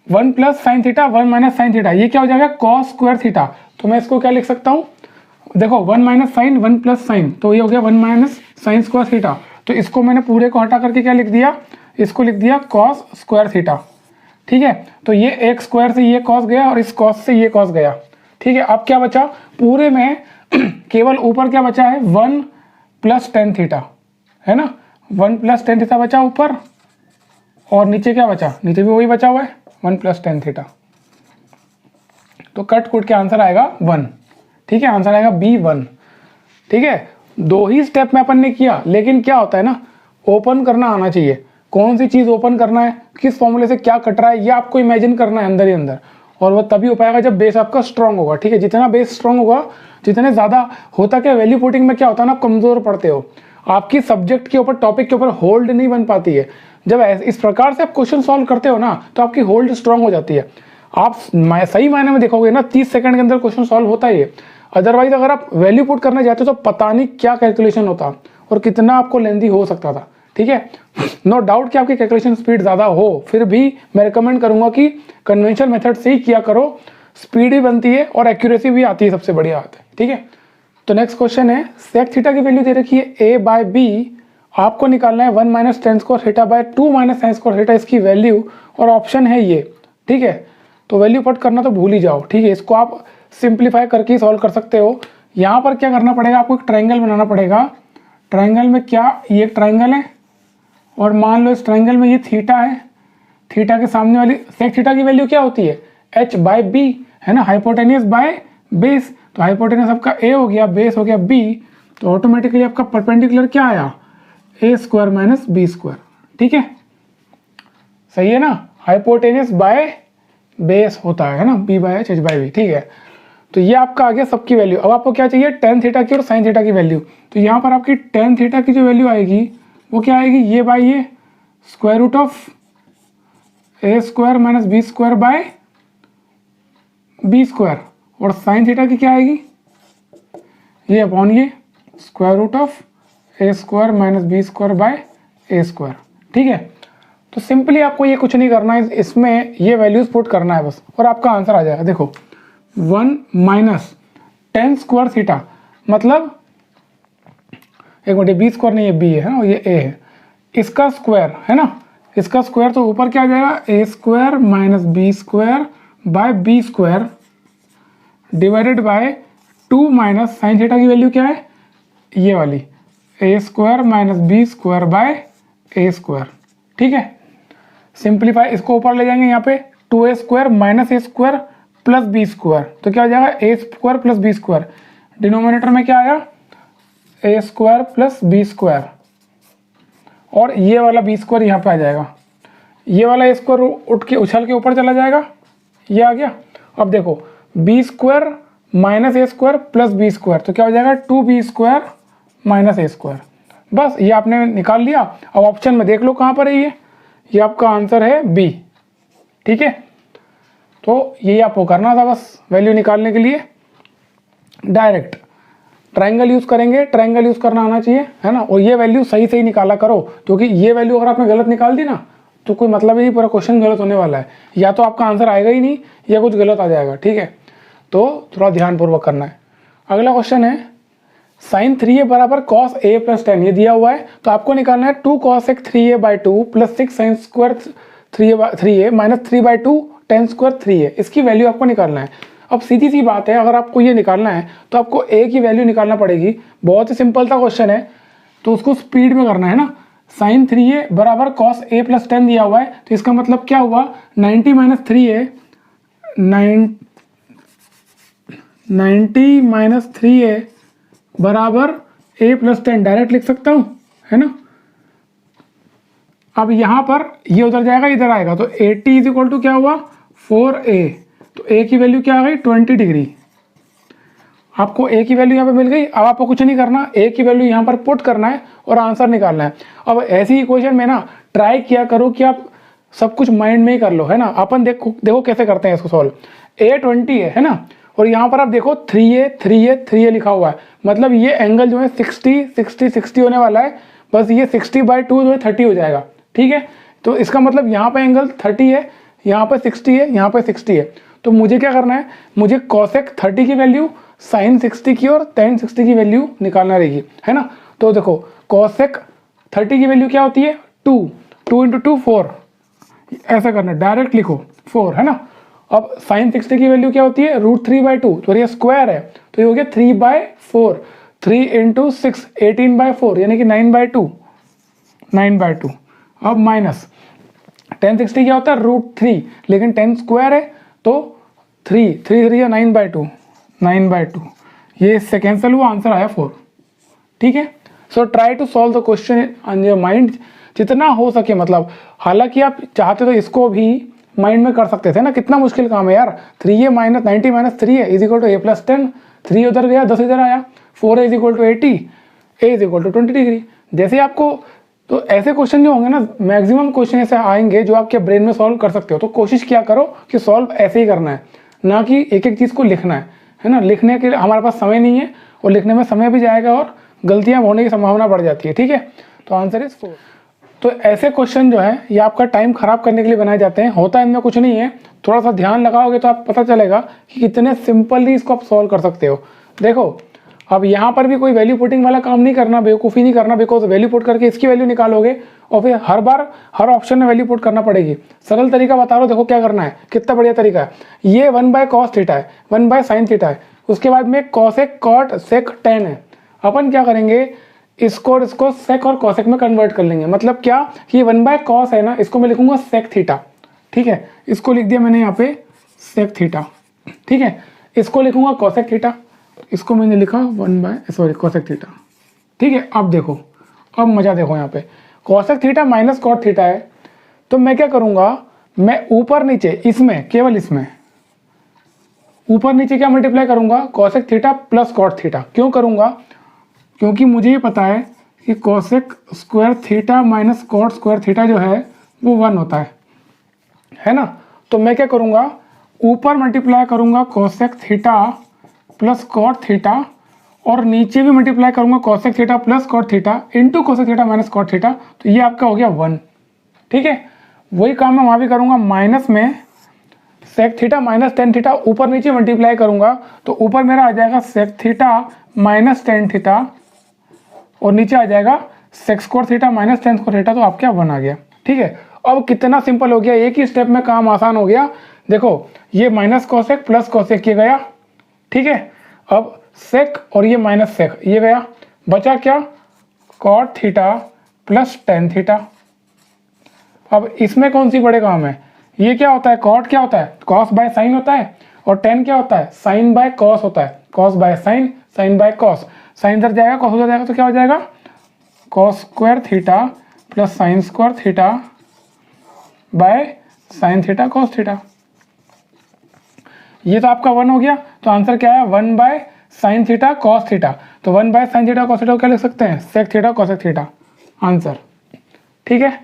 1 plus sign theta 1 minus sine theta, ये क्या हो जाएगा कॉस स्क्वायर थीटा, तो मैं इसको क्या लिख सकता हूँ, देखो 1 माइनस साइन 1 प्लस साइन, तो ये हो गया 1 माइनस साइन स्क्वायर थीटा, तो इसको मैंने पूरे को हटा करके क्या लिख दिया, इसको लिख दिया कॉस स्क्वायर थीटा, ठीक है। तो ये एक स्क्वायर से ये कॉस गया और इस कॉस से ये कॉस गया, ठीक है। अब क्या बचा पूरे में केवल ऊपर क्या बचा है 1 प्लस टेन थीटा, है ना, 1 प्लस टेन थीटा बचा ऊपर और नीचे क्या बचा, नीचे भी वही बचा हुआ है 1 प्लस टेन थीटा, तो कट कुट के आंसर आएगा 1, ठीक है, आंसर आएगा B1, ठीक है। 2 ही स्टेप में अपन ने किया, लेकिन क्या होता है ना, ओपन करना आना चाहिए, कौन सी चीज ओपन करना है, किस फॉर्मूले से क्या कट रहा है, ये आपको इमेजिन करना है अंदर ही अंदर, और वो तभी हो पाएगा जब बेस आपका स्ट्रांग होगा, ठीक है। जितना बेस स्ट्रांग होगा, जितने ज्यादा होता क्या वैल्यू पुटिंग में क्या होता है ना, कमजोर पड़ते हो, आपकी सब्जेक्ट के ऊपर टॉपिक के ऊपर होल्ड नहीं बन पाती है। जब इस प्रकार से आप क्वेश्चन सॉल्व करते हो ना तो आपकी होल्ड स्ट्रांग हो जाती है। आप सही मायने में देखोगे ना 30 सेकंड के अंदर क्वेश्चन सॉल्व होता ही है। अदरवाइज अगर आप वैल्यू पुट करने जाते हो तो पता नहीं क्या कैलकुलेशन होता और कितना आपको लेंदी हो सकता था, ठीक है। नो डाउट कि आपकी कैलकुलेशन स्पीड ज़्यादा हो, फिर भी मैं रिकमेंड करूंगा कि कन्वेंशनल मेथड से ही किया करो, स्पीड भी बनती है और एक्यूरेसी भी आती है, सबसे बढ़िया बात है, ठीक है। तो नेक्स्ट क्वेश्चन है, सेक थीटा की वैल्यू दे रखी है a बाय बी, आपको निकालना है 1 minus ten square theta bye 2 minus sine square theta, इसकी वैल्यू, और ऑप्शन है ये, ठीक है। तो वैल्यू पुट करना तो भूल ही जाओ, ठीक है, इसको आप सिंप्लीफाई करके ही सॉल्व कर सकते हो। यहाँ पर क्या करना पड़ेगा, आपको एक ट्राइंगल बनाना पड़ेगा। ट्राइंगल में क्या, ये एक ट्राइंगल है और मान लो इस ट्राइंगल में ये थीटा है, थीटा के सामने वाली सेक थीटा की वैल्यू क्या होती है h बाय बी, है ना, हाइपोटेनियस बाय बेस, तो हाइपोटेनियस आपका a हो गया, बेस हो गया b, तो ऑटोमेटिकली आपका परपेंडिकुलर क्या आया a square minus B square, ठीक है, सही है ना, हाइपोटेनियस बाय बेस होता है ना, b by h by b, ठीक है। तो ये आपका आ गया सबकी वैल्यू। अब आपको क्या चाहिए टेन थीटा की और साइन थीटा की वैल्यू, तो यहाँ पर आपकी टेन थीटा की जो वैल्यू आएगी वो क्या आएगी, ये बाय ये square root of a square minus B square by B square, और साइन थीटा की क्या आएगी, ये अपॉन ये square root of a square minus B square by A square, ठीक है। तो सिंपली आपको ये कुछ नहीं करना है, इसमें ये वैल्यूज पुट करना है बस और आपका आंसर आ जाएगा। देखो 1 माइनस टेन स्क्वायर थीटा, मतलब एक मिनट, बी स्क्वायर नहीं है, बी है ना, ये ए है, इसका स्क्वायर है ना, इसका स्क्वायर, तो ऊपर क्या आ जाएगा A square minus B square by B square divided by 2 minus sine theta की वैल्यू क्या है, ये वाली A square minus B square by A square, ठीक है। सिंप्लीफाई, इसको ऊपर ले जाएंगे यहाँ पे 2a² minus a² plus b², तो क्या हो जाएगा a² प्लस b²। डिनोमिनेटर में क्या आया a² प्लस b², और ये वाला b² यहाँ पे आ जाएगा, ये वाला a² उठ के उछल के ऊपर चला जाएगा, ये आ गया। अब देखो b² minus a² plus b², तो क्या हो जाएगा 2b² माइनस a²। बस ये आपने निकाल लिया। अब ऑप्शन में देख लो कहाँ पर है ये आपका आंसर है बी। ठीक है, तो यही आपको करना था बस वैल्यू निकालने के लिए। डायरेक्ट ट्रायंगल यूज़ करेंगे, ट्रायंगल यूज़ करना आना चाहिए, है ना। और ये वैल्यू सही सही निकाला करो, क्योंकि ये वैल्यू अगर आपने गलत निकाल दी ना तो कोई मतलब ही नहीं, पूरा क्वेश्चन गलत होने वाला है, या तो आपका आंसर आएगा ही नहीं या कुछ गलत आ जाएगा। ठीक है, तो थोड़ा ध्यानपूर्वक करना है। अगला क्वेश्चन है sin 3a बराबर cos a प्लस 10, ये दिया हुआ है, तो आपको निकालना है 2 cos 3a/2 plus 6 sin square 3a minus 3/2 10 square 3a, इसकी वैल्यू आपको निकालना है। अब सीधी सी बात है, अगर आपको ये निकालना है तो आपको a की वैल्यू निकालना पड़ेगी। बहुत ही सिंपल सा क्वेश्चन है, तो उसको स्पीड में करना है ना। sin 3a बराबर cos a प्लस 10 दिया हुआ है, तो इसका मतलब क्या हुआ 90 माइनस 3a 90 माइनस 3a बराबर a प्लस 10, डायरेक्ट लिख सकता हूँ, है ना। अब यहाँ पर ये उधर जाएगा इधर आएगा, तो 80 इज इक्वल टू क्या हुआ 4a, तो a की वैल्यू क्या आ गई 20 डिग्री। आपको a की वैल्यू यहाँ पे मिल गई। अब आपको कुछ नहीं करना, a की वैल्यू यहाँ पर पुट करना है और आंसर निकालना है। अब ऐसी इक्वेशन में ना ट्राई किया करो कि आप सब कुछ माइंड में ही कर लो, है ना। अपन देखो कैसे करते हैं इसको सॉल्व। a 20 है ना, और यहाँ पर आप देखो 3a लिखा हुआ है, मतलब ये एंगल जो है 60 होने वाला है। बस ये 60/2 जो है 30 हो जाएगा। ठीक है, तो इसका मतलब यहाँ पे एंगल 30 है, यहाँ पे 60 है, यहाँ पे 60 है। तो मुझे क्या करना है, मुझे cosec 30 की वैल्यू, sin 60 की और tan 60 की वैल्यू निकालना रहेगी, है ना। तो देखो cosec 30 की वैल्यू क्या होती है 2 × 2 4, ऐसा करना, डायरेक्ट लिखो 4, है ना। अब sin 60 की वैल्यू क्या होती है √3/2, तो ये स्क्वायर है, तो ये हो गया 3/4, 3 × 6 18/4, यानी कि 9/2। अब माइनस tan 60 क्या होता है √3, लेकिन 10 स्क्वायर है तो 3 या 9/2, ये इससे कैंसिल हुआ, आंसर आया 4। ठीक है, so try to solve the question on your mind जितना हो सके, मतलब हालांकि आप चाहते तो इसको भी माइंड में कर सकते थे ना, कितना मुश्किल काम है यार। 3a minus 90 minus 3a is equal to a plus 10, 3 उधर गया 10 इधर आया, 4a is equal to 80, a is equal to 20 degree. जैसे आपको, तो ऐसे क्वेश्चन जो होंगे ना, मैक्सिमम क्वेश्चन ऐसे आएंगे जो आपके ब्रेन में सॉल्व कर सकते हो। तो कोशिश क्या करो कि सॉल्व ऐसे ही करना है, ना कि एक एक चीज़ को लिखना है ना। लिखने के लिए हमारे पास समय नहीं है, और लिखने में समय भी जाएगा और गलतियाँ होने की संभावना बढ़ जाती है। ठीक है, तो आंसर इज 4। तो ऐसे क्वेश्चन जो है ये आपका टाइम खराब करने के लिए बनाए जाते हैं, होता है इनमें कुछ नहीं है। थोड़ा सा ध्यान लगाओगे तो आप पता चलेगा कि कितने सिंपली इसको आप सॉल्व कर सकते हो। देखो अब यहाँ पर भी कोई वैल्यू पुटिंग वाला काम नहीं करना, बेवकूफ़ी नहीं करना, बिकॉज वैल्यू पुट करके इसकी वैल्यू निकालोगे और फिर हर बार हर ऑप्शन में वैल्यू पुट करना पड़ेगी। सरल तरीका बता रहा हूँ, देखो क्या करना है, कितना बढ़िया तरीका है। ये 1/cos थीटा है, 1/sin थीटा है, उसके बाद में cosec cot sec tan है। अपन क्या करेंगे, इसको sec और cosec में कन्वर्ट कर लेंगे। मतलब क्या कि ये 1/cos है ना, इसको मैं लिखूंगा sec थीटा। ठीक है, इसको लिख दिया मैंने यहाँ पे sec थीटा। ठीक है, इसको लिखूंगा cosec थीटा, इसको मैंने लिखा cosec थीटा। ठीक है, अब देखो, अब मजा देखो, यहाँ पे cosec theta minus cot theta है, तो मैं क्या करूंगा, मैं ऊपर नीचे इसमें, केवल इसमें ऊपर नीचे क्या मल्टीप्लाई करूंगा, cosec theta plus cot theta. क्यों करूंगा, क्योंकि मुझे ये पता है कि cosec square theta minus cot square theta जो है वो 1 होता है ना। तो मैं क्या करूंगा, ऊपर मल्टीप्लाई करूंगा cosec theta plus cot theta, और नीचे भी मल्टीप्लाई करूंगा cosec theta plus cot theta into cosec theta minus cot theta, तो ये आपका हो गया 1। ठीक है, वही काम मैं वहाँ भी करूंगा, माइनस में sec theta minus tan theta ऊपर नीचे मल्टीप्लाई करूंगा, तो ऊपर मेरा आ जाएगा sec theta minus tan theta, और नीचे आ जाएगा sec square theta minus tan square theta, तो आपका 1 आ गया। ठीक है, अब कितना सिंपल हो गया, एक ही स्टेप में काम आसान हो गया। देखो ये माइनस cosec प्लस cosec ये गया, ठीक है, अब sec और ये माइनस sec ये गया, बचा क्या, cot theta plus tan theta. अब इसमें कौन सी बड़े काम है, ये क्या होता है, कॉट क्या होता है, कॉस बाय साइन होता है, और टेन क्या होता है, साइन बाय कॉस होता है, cos by sine, sine by cos, sine इधर जाएगा कॉस उधर जाएगा तो क्या हो जाएगा, cos square theta plus sine square theta by sine theta cos theta. ये तो आपका 1 हो गया, तो आंसर क्या है, 1 by sine theta cos theta. तो 1 by sine theta cos theta को क्या लिख सकते हैं, sec theta cosec theta, answer. ठीक है,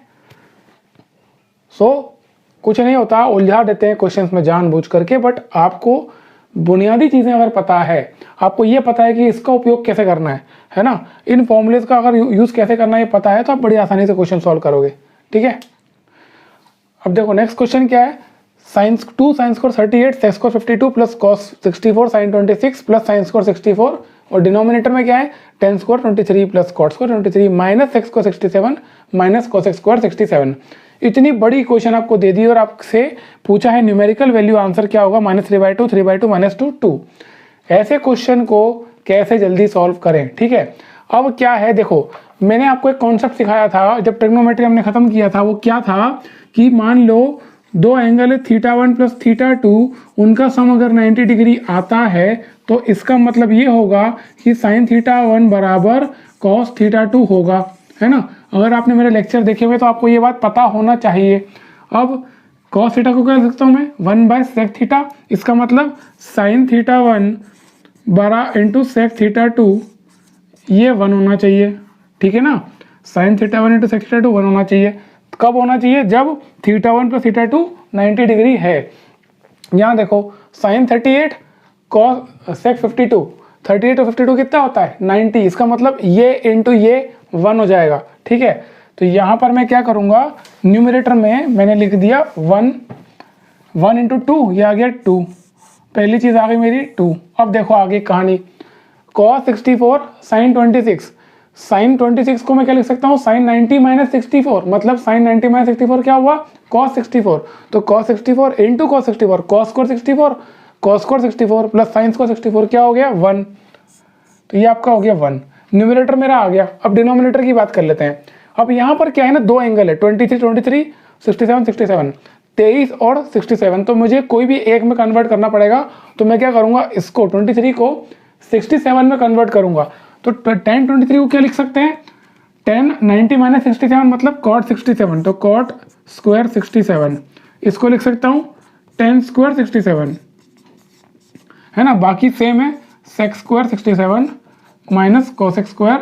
कुछ नहीं होता, उलझा देते हैं क्वेश्चंस में जानबूझ करके, बट आपको बुनियादी चीज़ें अगर पता है, आपको ये पता है कि इसका उपयोग कैसे करना है ना, इन फॉर्मूलेज का अगर यूज़ कैसे करना है ये पता है, तो आप बड़ी आसानी से क्वेश्चन सॉल्व करोगे। ठीक है, अब देखो नेक्स्ट क्वेश्चन क्या है, sine 2 sine square 38 sec square 52 plus cos 64 sine 26 plus sine square 64, और डिनोमिनेटर में क्या है, tan square 23 plus cot square 23 minus sec square 67 minus cosec square 67। इतनी बड़ी क्वेश्चन आपको दे दी और आपसे पूछा है न्यूमेरिकल वैल्यू, आंसर क्या होगा, -3/2 3/2 -2 2। ऐसे क्वेश्चन को कैसे जल्दी सॉल्व करें। ठीक है, अब क्या है, देखो मैंने आपको एक कॉन्सेप्ट सिखाया था जब ट्रिग्नोमेट्री हमने खत्म किया था, वो क्या था कि मान लो दो एंगल है θ1 प्लस θ2, उनका सम अगर 90 डिग्री आता है तो इसका मतलब ये होगा कि साइन θ1 बराबर कॉस θ2 होगा, है ना। अगर आपने मेरे लेक्चर देखे हुए तो आपको ये बात पता होना चाहिए। अब कॉस थीटा को क्या लिख सकता हूँ मैं, 1 बाय सेक थीटा, इसका मतलब साइन θ1 बड़ा इंटू सेक θ2, ये 1 होना चाहिए। ठीक है ना, साइन θ1 इंटू सेक θ2 1 होना चाहिए। कब होना चाहिए, जब θ1 प्लस θ2 90 डिग्री है। यहाँ देखो साइन 38 कॉस सेक 52, 38 और 52 कितना होता है 90, इसका मतलब ये इंटू ये 1 हो जाएगा। ठीक है, तो यहाँ पर मैं क्या करूँगा, न्यूमरेटर में मैंने लिख दिया 1, 1 इंटू 2, ये आ गया 2, पहली चीज़ आ गई मेरी 2। अब देखो आगे कहानी, कॉस 64 साइन 26, साइन 26 को मैं क्या लिख सकता हूँ, साइन 90 माइनस 64, मतलब साइन 90 माइनस 64 क्या हुआ, कॉस 64, तो cos 64 into cos 64, cos square 64, cos square 64 plus sine square 64 क्या हो गया 1, तो ये आपका हो गया 1। न्यूमरेटर मेरा आ गया। अब डिनोमिनेटर की बात कर लेते हैं। अब यहाँ पर क्या है ना, दो एंगल है 23 23, 67 67, 23 और 67, तो मुझे कोई भी एक में कन्वर्ट करना पड़ेगा। तो मैं क्या करूँगा, इसको 23 को 67 में कन्वर्ट करूँगा। तो tan 23 को क्या लिख सकते हैं, tan 90 माइनस 67 मतलब cot 67, तो cot स्क्वायर 67, इसको लिख सकता हूँ tan स्क्वायर 67, है ना। बाकी सेम है, sec square 67 minus cosec square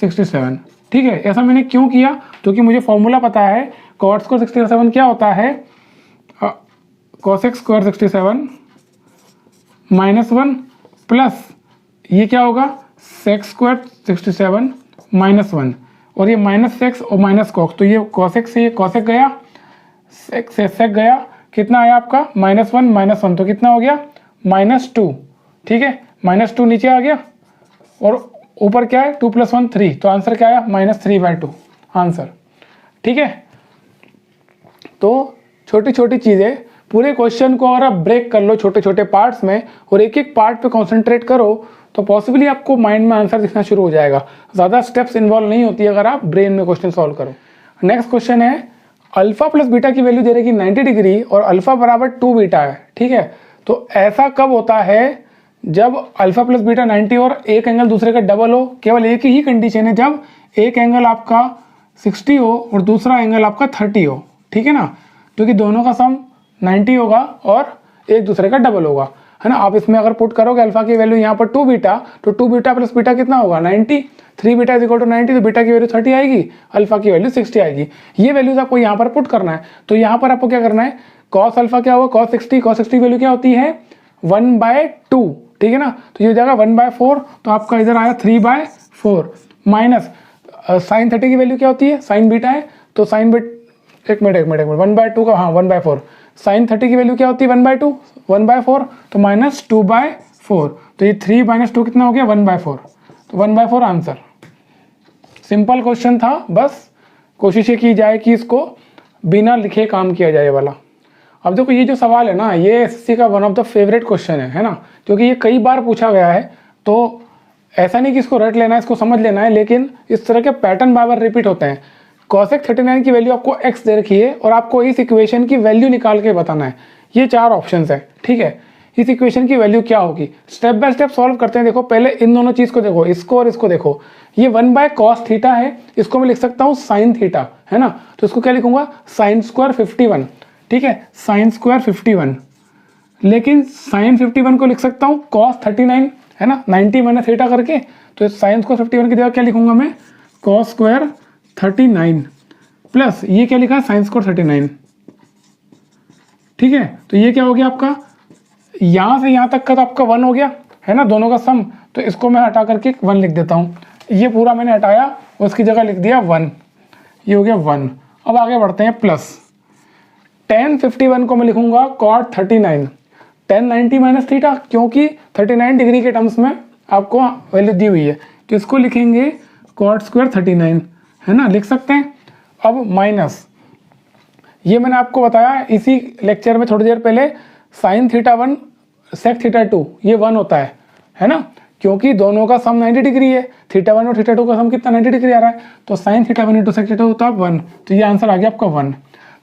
67। ठीक है, ऐसा मैंने क्यों किया, क्योंकि मुझे फॉर्मूला पता है, cot स्क्वायर 67 क्या होता है, cosec स्क्वायर 67 -1 प्लस ये क्या होगा, सेक स्क्वायर 67 -1, और ये माइनस सेक्स और माइनस कॉक्स, तो ये कॉसेक से ये कॉसेक गया, सेक से सेक गया, कितना आया आपका -1 -1, तो कितना हो गया -2। ठीक है, -2 नीचे आ गया और ऊपर क्या है 2 + 1 3, तो आंसर क्या आया -3/2 आंसर। ठीक है, तो छोटी छोटी चीज़ें, पूरे क्वेश्चन को अगर आप ब्रेक कर लो छोटे छोटे पार्ट्स में और एक एक पार्ट पे कंसंट्रेट करो तो पॉसिबली आपको माइंड में आंसर दिखना शुरू हो जाएगा। ज़्यादा स्टेप्स इन्वॉल्व नहीं होती अगर आप ब्रेन में क्वेश्चन सॉल्व करो। नेक्स्ट क्वेश्चन है, अल्फा प्लस बीटा की वैल्यू दे रही है 90 डिग्री और अल्फा बराबर 2 बीटा है। ठीक है, तो ऐसा कब होता है, जब अल्फा प्लस बीटा 90 और एक एंगल दूसरे का डबल हो। केवल एक ही कंडीशन है, जब एक एंगल आपका 60 हो और दूसरा एंगल आपका 30 हो। ठीक है ना, क्योंकि दोनों का सम 90 होगा और एक दूसरे का डबल होगा, है ना। आप इसमें अगर पुट करोगे अल्फा की वैल्यू यहाँ पर 2 बीटा, तो 2 बीटा प्लस बीटा कितना होगा 90, 3 बीटा इज इक्वल टू 90, तो बीटा की वैल्यू 30 आएगी, अल्फा की वैल्यू 60 आएगी। ये वैल्यूज आपको यहाँ पर पुट करना है। तो यहाँ पर आपको क्या करना है, कॉस अल्फा क्या होगा कॉस 60 वैल्यू क्या होती है 1/2। ठीक है ना, तो ये हो जाएगा 1/4, तो आपका इधर आया 3/4 माइनस साइन 30 की वैल्यू क्या होती है, साइन बीटा है, तो साइन बीट एक मिनट 1/2 का, हाँ 1/4, साइन 30 की वैल्यू क्या होती है 1/2, 1/4, तो -2/4, तो ये 3 - 2 कितना हो गया 1/4, तो 1/4 आंसर। सिंपल क्वेश्चन था, बस कोशिश ये की जाए कि इसको बिना लिखे काम किया जाए वाला। अब देखो ये जो सवाल है ना, ये एसएससी का one of the favourite question है ना, क्योंकि ये कई बार पूछा गया है। तो ऐसा नहीं कि इसको रट लेना है, इसको समझ लेना है, लेकिन इस तरह के पैटर्न बार बार रिपीट होते हैं। cosec 39 की वैल्यू आपको x दे रखी है और आपको इस इक्वेशन की वैल्यू निकाल के बताना है। ये 4 ऑप्शंस है, ठीक है। इस इक्वेशन की वैल्यू क्या होगी, स्टेप बाय स्टेप सॉल्व करते हैं। देखो पहले इन दोनों चीज को देखो, इसको और इसको देखो। ये 1/cos थीटा है, इसको मैं लिख सकता हूँ sin थीटा, है ना। तो इसको क्या लिखूंगा, sin स्क्वायर 51, ठीक है, sin स्क्वायर 51। लेकिन sin 51 को लिख सकता हूँ cos 39, है ना, 90 माइनस थीटा करके। तो sin स्क्वायर 51 की जगह क्या लिखूंगा मैं, cos स्क्वायर 39 प्लस ये क्या लिखा है, sin स्क्वायर 39, ठीक है। तो ये क्या हो गया आपका, यहां से यहां तक का तो आपका 1 हो गया, है ना, दोनों का सम। तो इसको मैं हटा करके 1 लिख देता हूँ। ये पूरा मैंने हटाया, उसकी जगह लिख दिया 1, ये हो गया 1। अब आगे बढ़ते हैं, प्लस tan 51 को मैं लिखूंगा cot 39, tan 90 माइनस थीटा, क्योंकि 39 डिग्री के टर्म्स में आपको वैल्यू दी हुई है, तो इसको लिखेंगे cot स्क्वायर 39, है ना, लिख सकते हैं। अब माइनस, ये मैंने आपको बताया इसी लेक्चर में थोड़ी देर पहले, sin थीटा 1 sec थीटा 2 ये 1 होता है ना, क्योंकि दोनों का सम 90 डिग्री है। थीटा 1 और थीटा 2 का सम कितना, 90 डिग्री आ रहा है। तो sin theta 1 into sec theta होता है 1, तो ये आंसर आ गया आपका 1।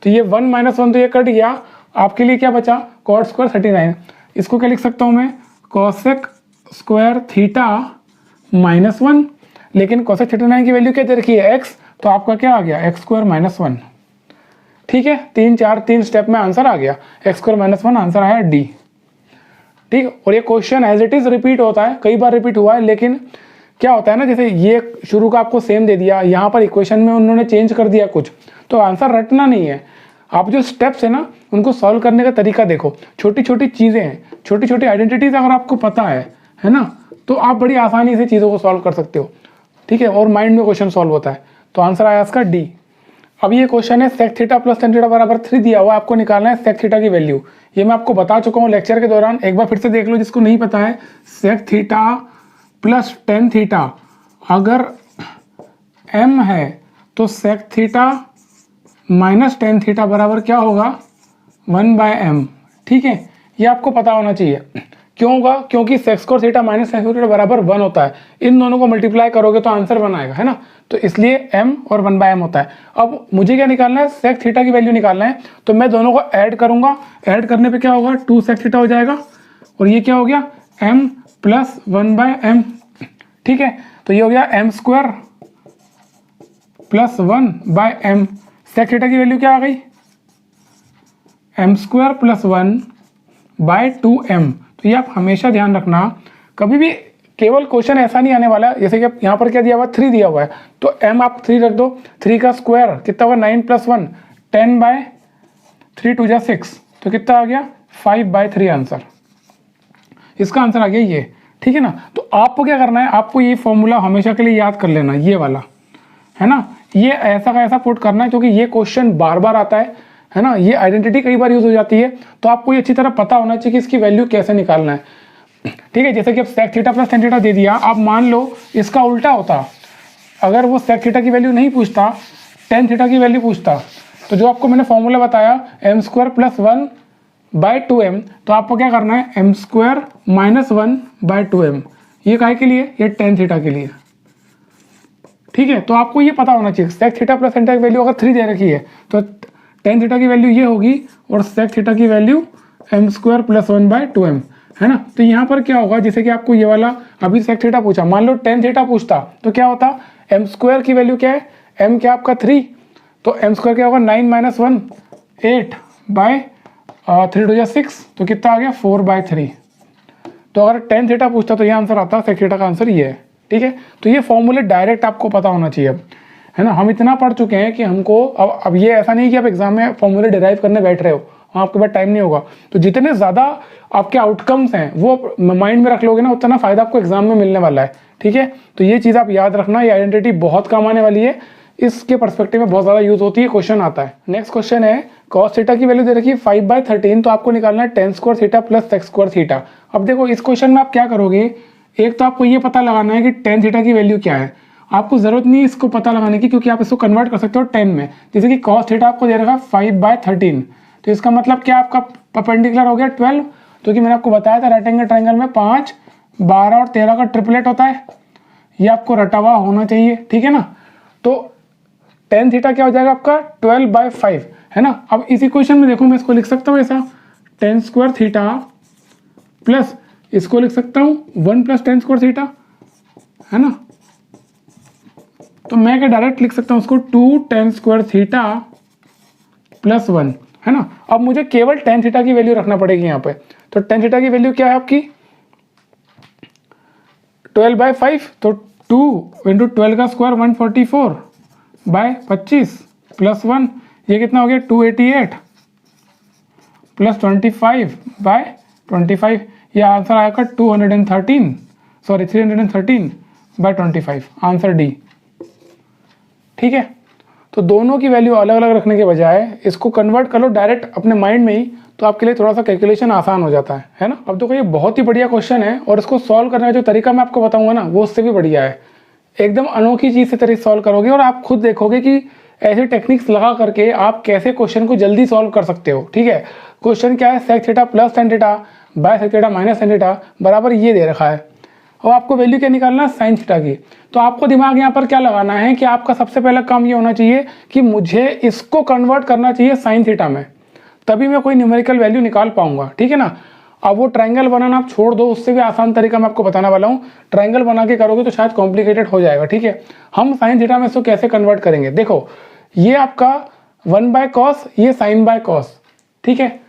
तो ये 1 माइनस 1 तो ये कट गया, आपके लिए क्या बचा, cot स्क्वायर 39। इसको क्या लिख सकता हूँ मैं, cosec स्क्वायर थीटा माइनस 1, लेकिन cosec 39 की वैल्यू क्या दे रखी है, x, तो आपका क्या आ गया, x स्क्वायर माइनस 1, ठीक है। 3 स्टेप में आंसर आ गया, x स्क्वायर माइनस 1, आंसर आया D, ठीक। और ये question as it is repeat होता है, कई बार रिपीट हुआ है, लेकिन क्या होता है ना, जैसे ये शुरू का आपको सेम दे दिया, यहाँ पर इक्वेशन में उन्होंने चेंज कर दिया कुछ, तो आंसर रटना नहीं है। आप जो स्टेप्स है ना, उनको सॉल्व करने का तरीका देखो। छोटी छोटी चीज़ें हैं, छोटी छोटी आइडेंटिटीज अगर आपको पता है ना, तो आप बड़ी आसानी से चीज़ों को सॉल्व कर सकते हो, ठीक है। और माइंड में क्वेश्चन सॉल्व होता है। तो आंसर आया इसका D। अब ये क्वेश्चन है sec theta plus tan theta बराबर 3 दिया हुआ, आपको निकालना है sec थीटा की वैल्यू। ये मैं आपको बता चुका हूँ लेक्चर के दौरान, एक बार फिर से देख लो जिसको नहीं पता है। sec theta plus tan theta अगर m है तो sec theta minus tan theta बराबर क्या होगा, 1/m, ठीक है। ये आपको पता होना चाहिए। क्यों होगा, क्योंकि sec square theta minus sec theta बराबर 1 होता है। इन दोनों को मल्टीप्लाई करोगे तो आंसर 1 आएगा, है ना। तो इसलिए m और 1/m होता है। अब मुझे क्या निकालना है, sec थीटा की वैल्यू निकालना है, तो मैं दोनों को ऐड करूंगा। ऐड करने पे क्या होगा, 2 sec थीटा हो जाएगा, और ये क्या हो गया, m प्लस 1/m, ठीक है। तो ये हो गया m square plus 1/m। sec theta की वैल्यू क्या आ गई, m स्क्वायर प्लस 1/2m। तो ये आप हमेशा ध्यान रखना, कभी भी केवल क्वेश्चन ऐसा नहीं आने वाला, जैसे कि यहाँ पर क्या दिया हुआ है, 3 दिया हुआ है, तो m आप 3 रख दो। 3 का स्क्वायर कितना होगा, 9 + 1, 10/3 2 जा 6, तो कितना आ गया, 5/3 आंसर। इसका आंसर आ गया ये, ठीक है ना। तो आपको क्या करना है, आपको ये फॉर्मूला हमेशा के लिए याद कर लेना, ये वाला, है ना। ये ऐसा का ऐसा पुट करना है, क्योंकि ये क्वेश्चन बार बार आता है ना। ये आइडेंटिटी कई बार यूज हो जाती है, तो आपको ये अच्छी तरह पता होना चाहिए कि इसकी वैल्यू कैसे निकालना है, ठीक है। जैसे कि अब sec theta plus tan theta दे दिया, आप मान लो इसका उल्टा होता, अगर वो sec थीटा की वैल्यू नहीं पूछता, tan थीटा की वैल्यू पूछता, तो जो आपको मैंने फॉर्मूला बताया m स्क्वायर प्लस 1/2m, तो आपको क्या करना है, m स्क्वायर माइनस 1/2m। ये काहे के लिए, ये tan थीटा के लिए, ठीक है। तो आपको ये पता होना चाहिए, sec theta plus tan theta की वैल्यू अगर 3 दे रखी है, तो tan थीटा की वैल्यू ये होगी, और sec थीटा की value m square plus 1/2m, है ना। तो यहाँ पर क्या होगा, जैसे कि आपको ये वाला अभी sec थीटा पूछा, मान लो tan थीटा पूछता, तो क्या होता, m स्क्वायर की वैल्यू क्या है, m क्या आपका 3, तो m स्क्वायर क्या होगा, 9 - 1 8/3 2 जा 6, तो कितना आ गया, 4/3। तो अगर tan थीटा पूछता तो ये आंसर आता, sec थीटा का आंसर ये है, ठीक है। तो ये फॉर्मूले डायरेक्ट आपको पता होना चाहिए, है ना। हम इतना पढ़ चुके हैं कि हमको अब ये ऐसा नहीं कि आप एग्जाम में फॉर्मूले डिराइव करने बैठ रहे हो, आपके पास टाइम नहीं होगा। तो जितने ज़्यादा आपके आउटकम्स हैं वो माइंड में रख लोगे ना, उतना फ़ायदा आपको एग्जाम में मिलने वाला है, ठीक है। तो ये चीज़ आप याद रखना, ये आइडेंटिटी बहुत काम आने वाली है, इसके पर्सपेक्टिव में बहुत ज़्यादा यूज होती है, क्वेश्चन आता है। नेक्स्ट क्वेश्चन है, cos थीटा की वैल्यू दे रखी है 5/13, तो आपको निकालना है tan square theta plus sec square theta. अब देखो इस क्वेश्चन में आप क्या करोगे, एक तो आपको ये पता लगाना है कि tan थीटा की वैल्यू क्या है। आपको जरूरत नहीं है इसको पता लगाने की, क्योंकि आप इसको कन्वर्ट कर सकते हो 10 में। जैसे कि cos थीटा आपको दे रखा है 5/13, तो इसका मतलब क्या, आपका परपेंडिकुलर हो गया 12, क्योंकि मैंने आपको बताया था राइट एंगल ट्रायंगल में 5, 12 और 13 का ट्रिपलेट होता है, ये आपको रटा हुआ होना चाहिए, ठीक है ना। तो टेन थीटा क्या हो जाएगा आपका 12/5, है ना। अब इस इक्वेशन में देखो मैं इसको लिख सकता हूँ ऐसा, टेन स्क्वायर थीटा प्लस इसको लिख सकता हूँ 1 + टेन स्क्वायर थीटा, है ना। तो मैं क्या डायरेक्ट लिख सकता हूँ उसको 2 टेन स्क्वायर थीटा प्लस 1, है ना। अब मुझे केवल टेन थीटा की वैल्यू रखना पड़ेगी यहाँ पे। तो टेन थीटा की वैल्यू क्या है आपकी 12/5, तो 2 × 12 का स्क्वायर 144/25 प्लस 1, ये कितना हो गया 288 प्लस 25/25, ये आंसर आएगा 313/25, आंसर डी। ठीक है, तो दोनों की वैल्यू अलग अलग रखने के बजाय इसको कन्वर्ट कर लो डायरेक्ट अपने माइंड में ही, तो आपके लिए थोड़ा सा कैलकुलेशन आसान हो जाता है ना। अब देखो ये बहुत ही बढ़िया क्वेश्चन है और इसको सॉल्व करने का जो तरीका मैं आपको बताऊंगा ना वो उससे भी बढ़िया है। एकदम अनोखी चीज़ से तरीके सॉल्व करोगे और आप खुद देखोगे कि ऐसे टेक्निक्स लगा करके आप कैसे क्वेश्चन को जल्दी सॉल्व कर सकते हो। ठीक है, क्वेश्चन क्या है, sec theta plus tan theta by sec theta minus tan theta बराबर ये दे रखा है और आपको वैल्यू क्या निकालना है साइन थीटा की। तो आपको दिमाग यहाँ पर क्या लगाना है कि आपका सबसे पहला काम ये होना चाहिए कि मुझे इसको कन्वर्ट करना चाहिए साइन थीटा में, तभी मैं कोई न्यूमेरिकल वैल्यू निकाल पाऊंगा। ठीक है ना। अब वो ट्रायंगल बनाना आप छोड़ दो, उससे भी आसान तरीका मैं आपको बताने वाला हूँ। ट्रायंगल बना के करोगे तो शायद कॉम्प्लिकेटेड हो जाएगा। ठीक है, हम साइन थीटा में इसको कैसे कन्वर्ट करेंगे, देखो ये आपका 1/cos, ये sin/cos। ठीक है,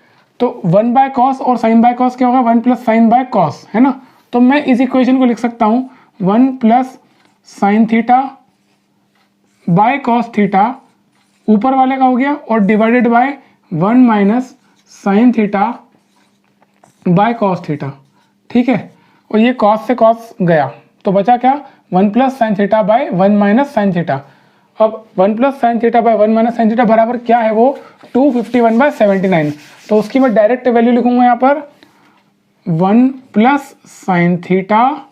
तो 1/cos और sin/cos क्या होगा 1 + sin/cos, है ना। तो मैं इस इक्वेशन को लिख सकता हूँ 1 + sin theta by cos theta, ऊपर वाले का हो गया, और divided by 1 - sin theta by cos theta. ठीक है, और ये cos से cos गया तो बचा क्या 1 + sin theta by 1 - sin theta. अब 1 + sin theta by 1 - sin theta बराबर क्या है वो 251/79। तो उसकी मैं डायरेक्ट वैल्यू लिखूंगा यहाँ पर 1 + sin थीटा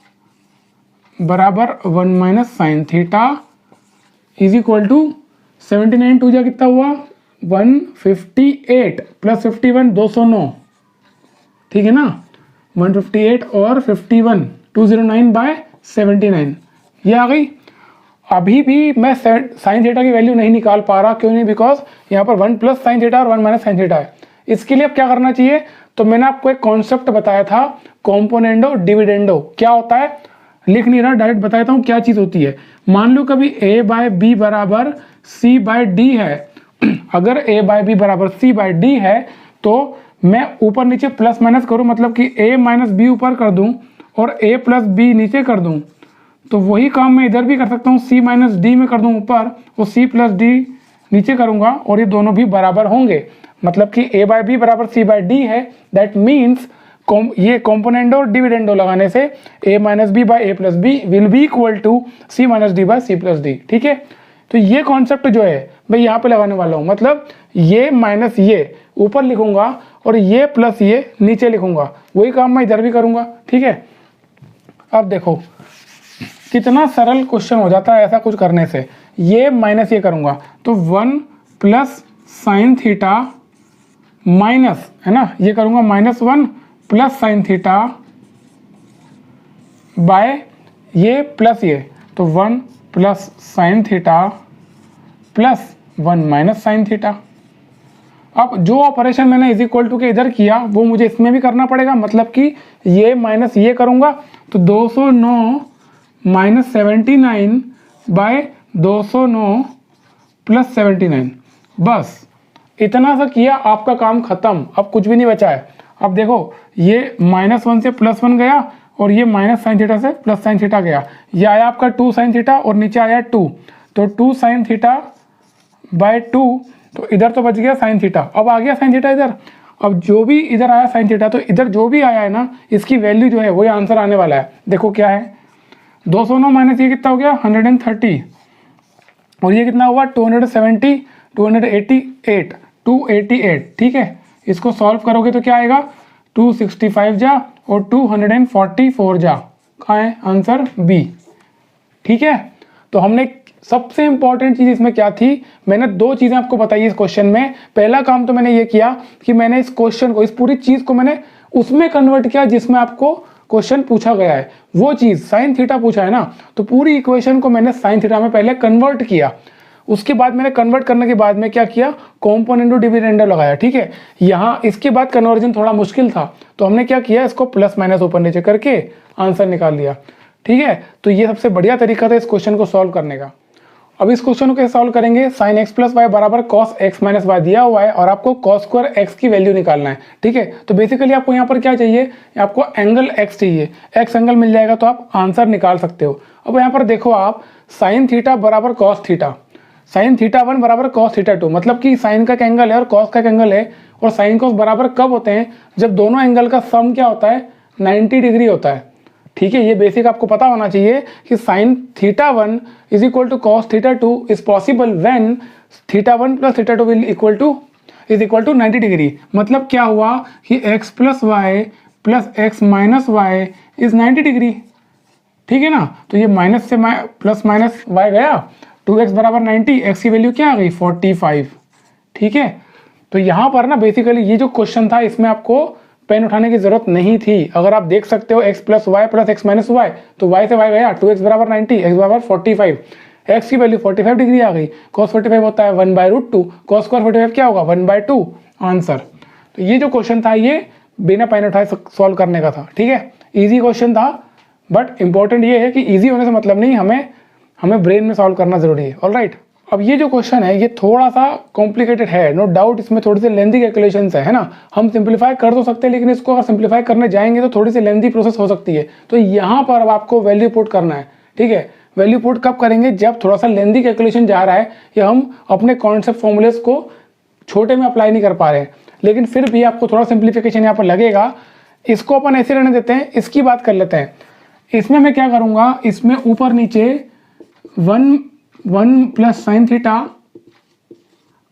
बराबर 1 - sin theta is equal to 79 टू जा कितना हुआ 158 + 51 209। ठीक है ना, 158 और 51 209/79 ये आ गई। अभी भी मैं साइन थीटा की वैल्यू नहीं निकाल पा रहा, क्यों नहीं, बिकॉज यहाँ पर 1 + sin थीटा और 1 - sin थीटा है। इसके लिए अब क्या करना चाहिए, तो मैंने आपको एक कॉन्सेप्ट बताया था कॉम्पोनेंडो डिविडेंडो। क्या होता है, लिख नहीं रहा, डायरेक्ट बताता हूँ क्या चीज़ होती है। मान लो कभी a/b बराबर c/d है, अगर a/b बराबर c/d है तो मैं ऊपर नीचे प्लस माइनस करूँ, मतलब कि a - b ऊपर कर दूँ और a + b नीचे कर दूँ, तो वही काम मैं इधर भी कर सकता हूँ, c - d में कर दूँ ऊपर और c + d नीचे करूँगा और ये दोनों भी बराबर होंगे। मतलब कि a/b बराबर c/d है, दैट मीन्स ये कॉम्पोनेंडो और डिविडेंडो लगाने से a - b/a + b will be equal to c - d/c + d। ठीक है, तो ये कॉन्सेप्ट जो है मैं यहाँ पे लगाने वाला हूँ, मतलब ये माइनस ये ऊपर लिखूंगा और ये प्लस ये नीचे लिखूंगा, वही काम मैं इधर भी करूँगा। ठीक है, अब देखो कितना सरल क्वेश्चन हो जाता है ऐसा कुछ करने से। ये माइनस ये करूँगा तो 1 + sin थीटा माइनस, है ना, ये करूँगा -1 + sin थीटा बाय ये प्लस ये, तो 1 + sin theta plus 1 - sin theta. अब जो ऑपरेशन मैंने इज इक्वल टू के इधर किया वो मुझे इसमें भी करना पड़ेगा, मतलब कि ये माइनस ये करूँगा तो 209 - 79 बाय 209 + 79, बस इतना सा किया, आपका काम खत्म, अब कुछ भी नहीं बचा है। अब देखो ये -1 से +1 गया और ये -sin थीटा से +sin थीटा गया, ये आया आपका 2 sin थीटा और नीचे आया 2, तो 2 sin थीटा बाय 2, तो इधर तो बच गया sin थीटा। अब आ गया sin थीटा इधर, अब जो भी इधर आया sin थीटा, तो इधर जो भी आया है ना इसकी वैल्यू जो है वही आंसर आने वाला है। देखो क्या है 209 माइनस ये कितना हो गया 130 और ये कितना हुआ 270 288। ठीक है, इसको सॉल्व करोगे तो क्या आएगा 265 जा और 244 जा, कहाँ है आंसर बी। ठीक है, तो हमने सबसे इंपॉर्टेंट चीज इसमें क्या थी, मैंने दो चीजें आपको बताई इस क्वेश्चन में। पहला काम तो मैंने ये किया कि मैंने इस क्वेश्चन को, इस पूरी चीज को मैंने उसमें कन्वर्ट किया जिसमें आपको क्वेश्चन पूछा गया है। वो चीज साइन थीटा पूछा है ना, तो पूरी इक्वेशन को मैंने साइन थीटा में पहले कन्वर्ट किया। उसके बाद मैंने कन्वर्ट करने के बाद में क्या किया, कॉम्पोनेंट टू डिविडेंड लगाया, ठीक है। यहाँ इसके बाद कन्वर्जन थोड़ा मुश्किल था, तो हमने क्या किया, इसको प्लस माइनस ऊपर नीचे करके आंसर निकाल लिया, ठीक है। तो ये सबसे बढ़िया तरीका था इस क्वेश्चन को सॉल्व करने का। अब इस क्वेश्चन को कैसे सॉल्व करेंगे, साइन एक्स प्लस वाई बराबर कॉस एक्स माइनस वाई दिया हुआ है और आपको कॉस स्क्वायर एक्स की वैल्यू निकालना है, ठीक है। तो बेसिकली आपको यहाँ पर क्या चाहिए, आपको एंगल एक्स चाहिए, एक्स एंगल मिल जाएगा तो आप आंसर निकाल सकते हो। अब यहाँ पर देखो आप, साइन थीटा बराबर कॉस थीटा, साइन थीटा 1 बराबर कॉस थीटा 2, मतलब कि साइन का एंगल है और कॉस का एंगल है, और साइन कॉस बराबर कब होते हैं, जब दोनों एंगल का सम क्या होता है, 90 डिग्री होता है, ठीक है। ये बेसिक आपको पता होना चाहिए कि sine theta 1 is equal to cos theta 2 is possible when theta 1 plus theta 2 will equal to 90 degree. मतलब क्या हुआ कि x plus Y plus X minus Y is 90 degree, ठीक है ना। तो ये माइनस से प्लस माइनस वाई गया, 2x बराबर 90, x की वैल्यू क्या आ गई 45, ठीक है। तो यहाँ पर ना बेसिकली ये जो क्वेश्चन था इसमें आपको पेन उठाने की जरूरत नहीं थी। अगर आप देख सकते हो x plus Y plus X minus Y, तो y से y गया, 2x बराबर 90, x बराबर 45, x की वैल्यू 45 डिग्री आ गई, cos 45 होता है 1/√2, cos स्क्वायर 45 क्या होगा 1/2 आंसर। तो ये जो क्वेश्चन था ये बिना पेन उठाए सॉल्व करने का था, ठीक है। ईजी क्वेश्चन था, बट इंपॉर्टेंट ये है कि ईजी होने से मतलब नहीं, हमें ब्रेन में सॉल्व करना जरूरी है, ऑलराइट। अब ये जो क्वेश्चन है ये थोड़ा सा कॉम्प्लिकेटेड है, नो डाउट, इसमें थोड़ी सी लेंथी कैलकुलेशंस है ना। हम सिंप्लीफाई कर तो सकते हैं, लेकिन इसको अगर सिंप्लीफाई करने जाएंगे तो थोड़ी सी लेंथी प्रोसेस हो सकती है। तो यहाँ पर अब आपको वैल्यू पुट करना है, ठीक है। वैल्यू पुट कब करेंगे, जब थोड़ा सा लेंथी कैलकुलेशन जा रहा है या हम अपने कॉन्सेप्ट फॉर्मूलेस को छोटे में अप्लाई नहीं कर पा रहे हैं, लेकिन फिर भी आपको थोड़ा सिंप्लीफिकेशन यहाँ पर लगेगा। इसको अपन ऐसे रहने देते हैं, इसकी बात कर लेते हैं। इसमें मैं क्या करूँगा, इसमें ऊपर नीचे 1 प्लस साइन थीटा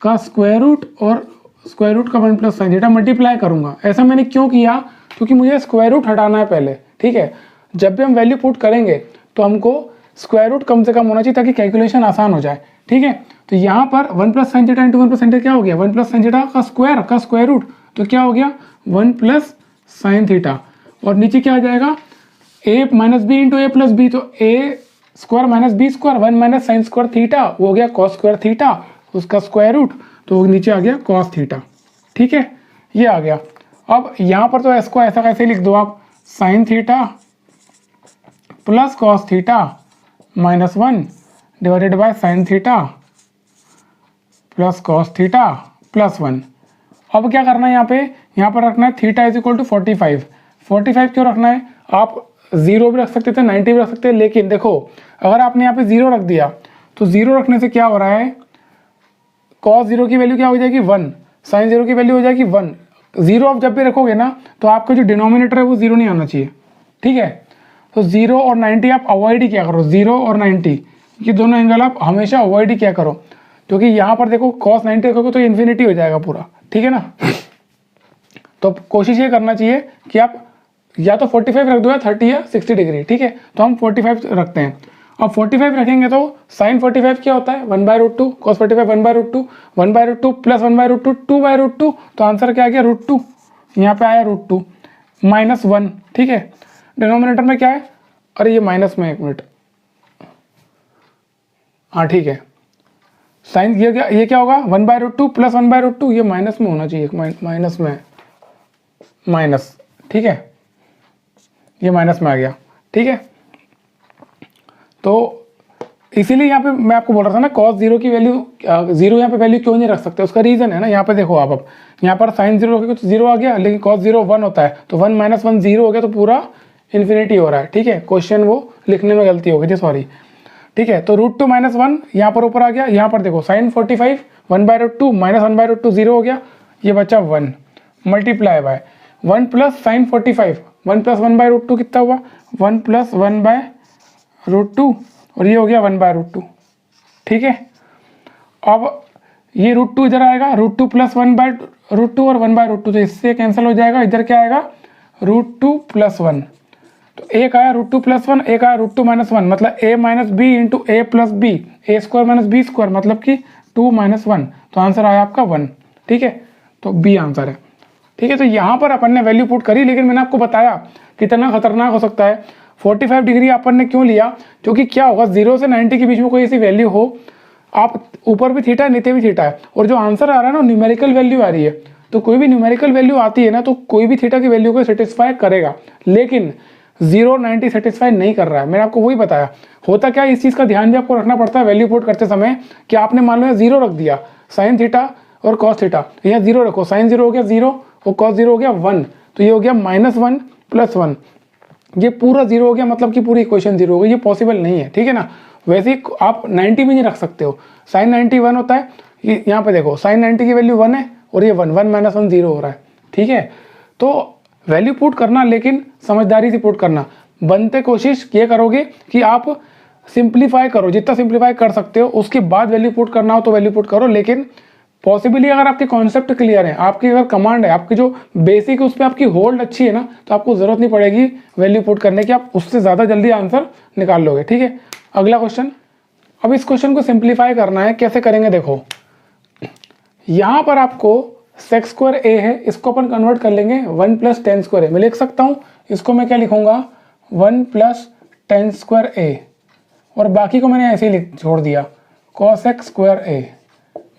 का स्क्वायर रूट और स्क्वायर रूट का 1 प्लस साइन थीटा मल्टीप्लाई करूंगा। ऐसा मैंने क्यों किया, क्योंकि मुझे स्क्वायर रूट हटाना है पहले, ठीक है। जब भी हम वैल्यू पुट करेंगे तो हमको स्क्वायर रूट कम से कम होना चाहिए ताकि कैलकुलेशन आसान हो जाए, ठीक है। तो यहाँ पर 1 plus sign theta into 1 plus sine theta क्या हो गया, 1 प्लस साइन थीटा का स्क्वायर रूट, तो क्या हो गया 1 प्लस साइन थीटा, और नीचे क्या आ जाएगा a minus B into A plus B, तो a square minus B square 1 minus sine square theta, वो हो गया कॉस स्क्वायर थीटा, उसका स्क्वायर रूट, तो वो नीचे आ गया कॉस थीटा, ठीक है। ये आ गया। अब यहाँ पर तो इसको ऐसा कैसे लिख दो आप, sign theta plus cos theta minus 1 divided by sine theta plus cos theta plus 1। अब क्या करना है यहाँ पर रखना है थीटा इज इक्वल टू 45 क्यों रखना है, आप 0 भी रख सकते थे, 90 भी रख सकते हैं, लेकिन देखो अगर आपने यहाँ पे 0 रख दिया तो 0 रखने से क्या हो रहा है, cos 0 की वैल्यू क्या हो जाएगी 1, sin 0 की वैल्यू हो जाएगी 1। 0 आप जब भी रखोगे ना तो आपका जो डिनोमिनेटर है वो 0 नहीं आना चाहिए, ठीक है। तो 0 और 90 आप अवॉइड ही क्या करो, 0 और 90 ये दोनों एंगल आप हमेशा अवॉइड ही क्या करो, क्योंकि यहाँ पर देखो cos 90 रखोगे तो इन्फिनिटी हो जाएगा पूरा, ठीक है ना। तो कोशिश ये करना चाहिए कि आप या तो 45 रख दो या 30 या 60 डिग्री, ठीक है। तो हम 45 रखते हैं। अब 45 रखेंगे तो साइन 45 क्या होता है 1/√2, cos 45 1/√2, 1/√2 प्लस 1/√2 2/√2, तो आंसर क्या आ गया √2, यहाँ पे आया √2 माइनस 1, ठीक है। डिनोमिनेटर में क्या है, अरे ये माइनस में, एक मिनट, हाँ ठीक है। साइन ये क्या होगा 1/√2 प्लस 1/√2, ये माइनस में होना चाहिए, माइनस में माइनस, ठीक है, ये माइनस में आ गया, ठीक है। तो इसीलिए यहाँ पे मैं आपको बोल रहा था ना cos 0 की वैल्यू 0 यहाँ पे वैल्यू क्यों नहीं रख सकते, उसका रीज़न है ना। यहाँ पे देखो आप, अब यहाँ पर साइन 0 रखोगे तो 0 आ गया, लेकिन cos 0 1 होता है, तो 1 माइनस 1 0 हो गया, तो पूरा इन्फिनिटी हो रहा है, ठीक है। क्वेश्चन वो लिखने में गलती हो गई थी, सॉरी, ठीक है। तो √2 माइनस 1 यहाँ पर ऊपर आ गया, यहाँ पर देखो साइन 45 1/√2 माइनस 1/√2 0 हो गया, ये बचा 1 multiply by 1 plus sign 45 1 plus 1/√2 कितना हुआ 1 प्लस 1/√2, और ये हो गया 1/√2, ठीक है। अब ये √2 इधर आएगा, √2 प्लस 1/√2 और 1/√2, तो इससे कैंसिल हो जाएगा, इधर क्या आएगा √2 प्लस 1, तो एक आया √2 प्लस 1, एक आया √2 माइनस 1, मतलब a minus B into A plus B, A square minus B square, मतलब कि 2 माइनस 1, तो आंसर आया आपका 1, ठीक है। तो बी आंसर है, ठीक है। तो यहाँ पर अपन ने वैल्यू पुट करी, लेकिन मैंने आपको बताया कितना खतरनाक हो सकता है। 45 डिग्री अपन ने क्यों लिया, क्योंकि क्या होगा 0 से 90 के बीच में कोई ऐसी वैल्यू हो, आप ऊपर भी थीटा है, नीचे भी थीटा है, और जो आंसर आ रहा है ना न्यूमेरिकल वैल्यू आ रही है। तो कोई भी न्यूमेरिकल वैल्यू आती है ना तो कोई भी थीटा की वैल्यू को सेटिस्फाई करेगा, लेकिन 0 90 सेटिस्फाई नहीं कर रहा है। मैंने आपको वही बताया। होता क्या है, इस चीज़ का ध्यान भी आपको रखना पड़ता है वैल्यू पुट करते समय, कि आपने मान लो 0 रख दिया साइन थीटा और कॉस थीटा, यहाँ 0 रखो, साइन 0 हो गया 0 और कॉस 0 हो गया 1, तो ये हो गया -1 + 1, ये पूरा 0 हो गया, मतलब कि पूरी इक्वेशन 0 हो गई। ये पॉसिबल नहीं है, ठीक है ना। वैसे ही आप 90 भी नहीं रख सकते हो, साइन 90 1 होता है, यहाँ पे देखो साइन 90 की वैल्यू 1 है और ये 1 -1 0 हो रहा है, ठीक है। तो वैल्यू पुट करना, लेकिन समझदारी से पुट करना। बनते कोशिश ये करोगे कि आप सिंप्लीफाई करो, जितना सिंप्लीफाई कर सकते हो, उसके बाद वैल्यू पुट करना हो तो वैल्यू पुट करो। लेकिन पॉसिबली अगर आपके कॉन्सेप्ट क्लियर है, आपकी अगर कमांड है, आपकी जो बेसिक है उस पर आपकी होल्ड अच्छी है ना, तो आपको जरूरत नहीं पड़ेगी वैल्यू पुट करने की, आप उससे ज़्यादा जल्दी आंसर निकाल लोगे, ठीक है। अगला क्वेश्चन। अब इस क्वेश्चन को सिंप्लीफाई करना है, कैसे करेंगे देखो। यहाँ पर आपको sec² a है, इसको अपन कन्वर्ट कर लेंगे 1 + tan² a। मैं लिख सकता हूँ, इसको मैं क्या लिखूंगा 1 + tan² a, और बाकी को मैंने ऐसे ही छोड़ दिया cos² a,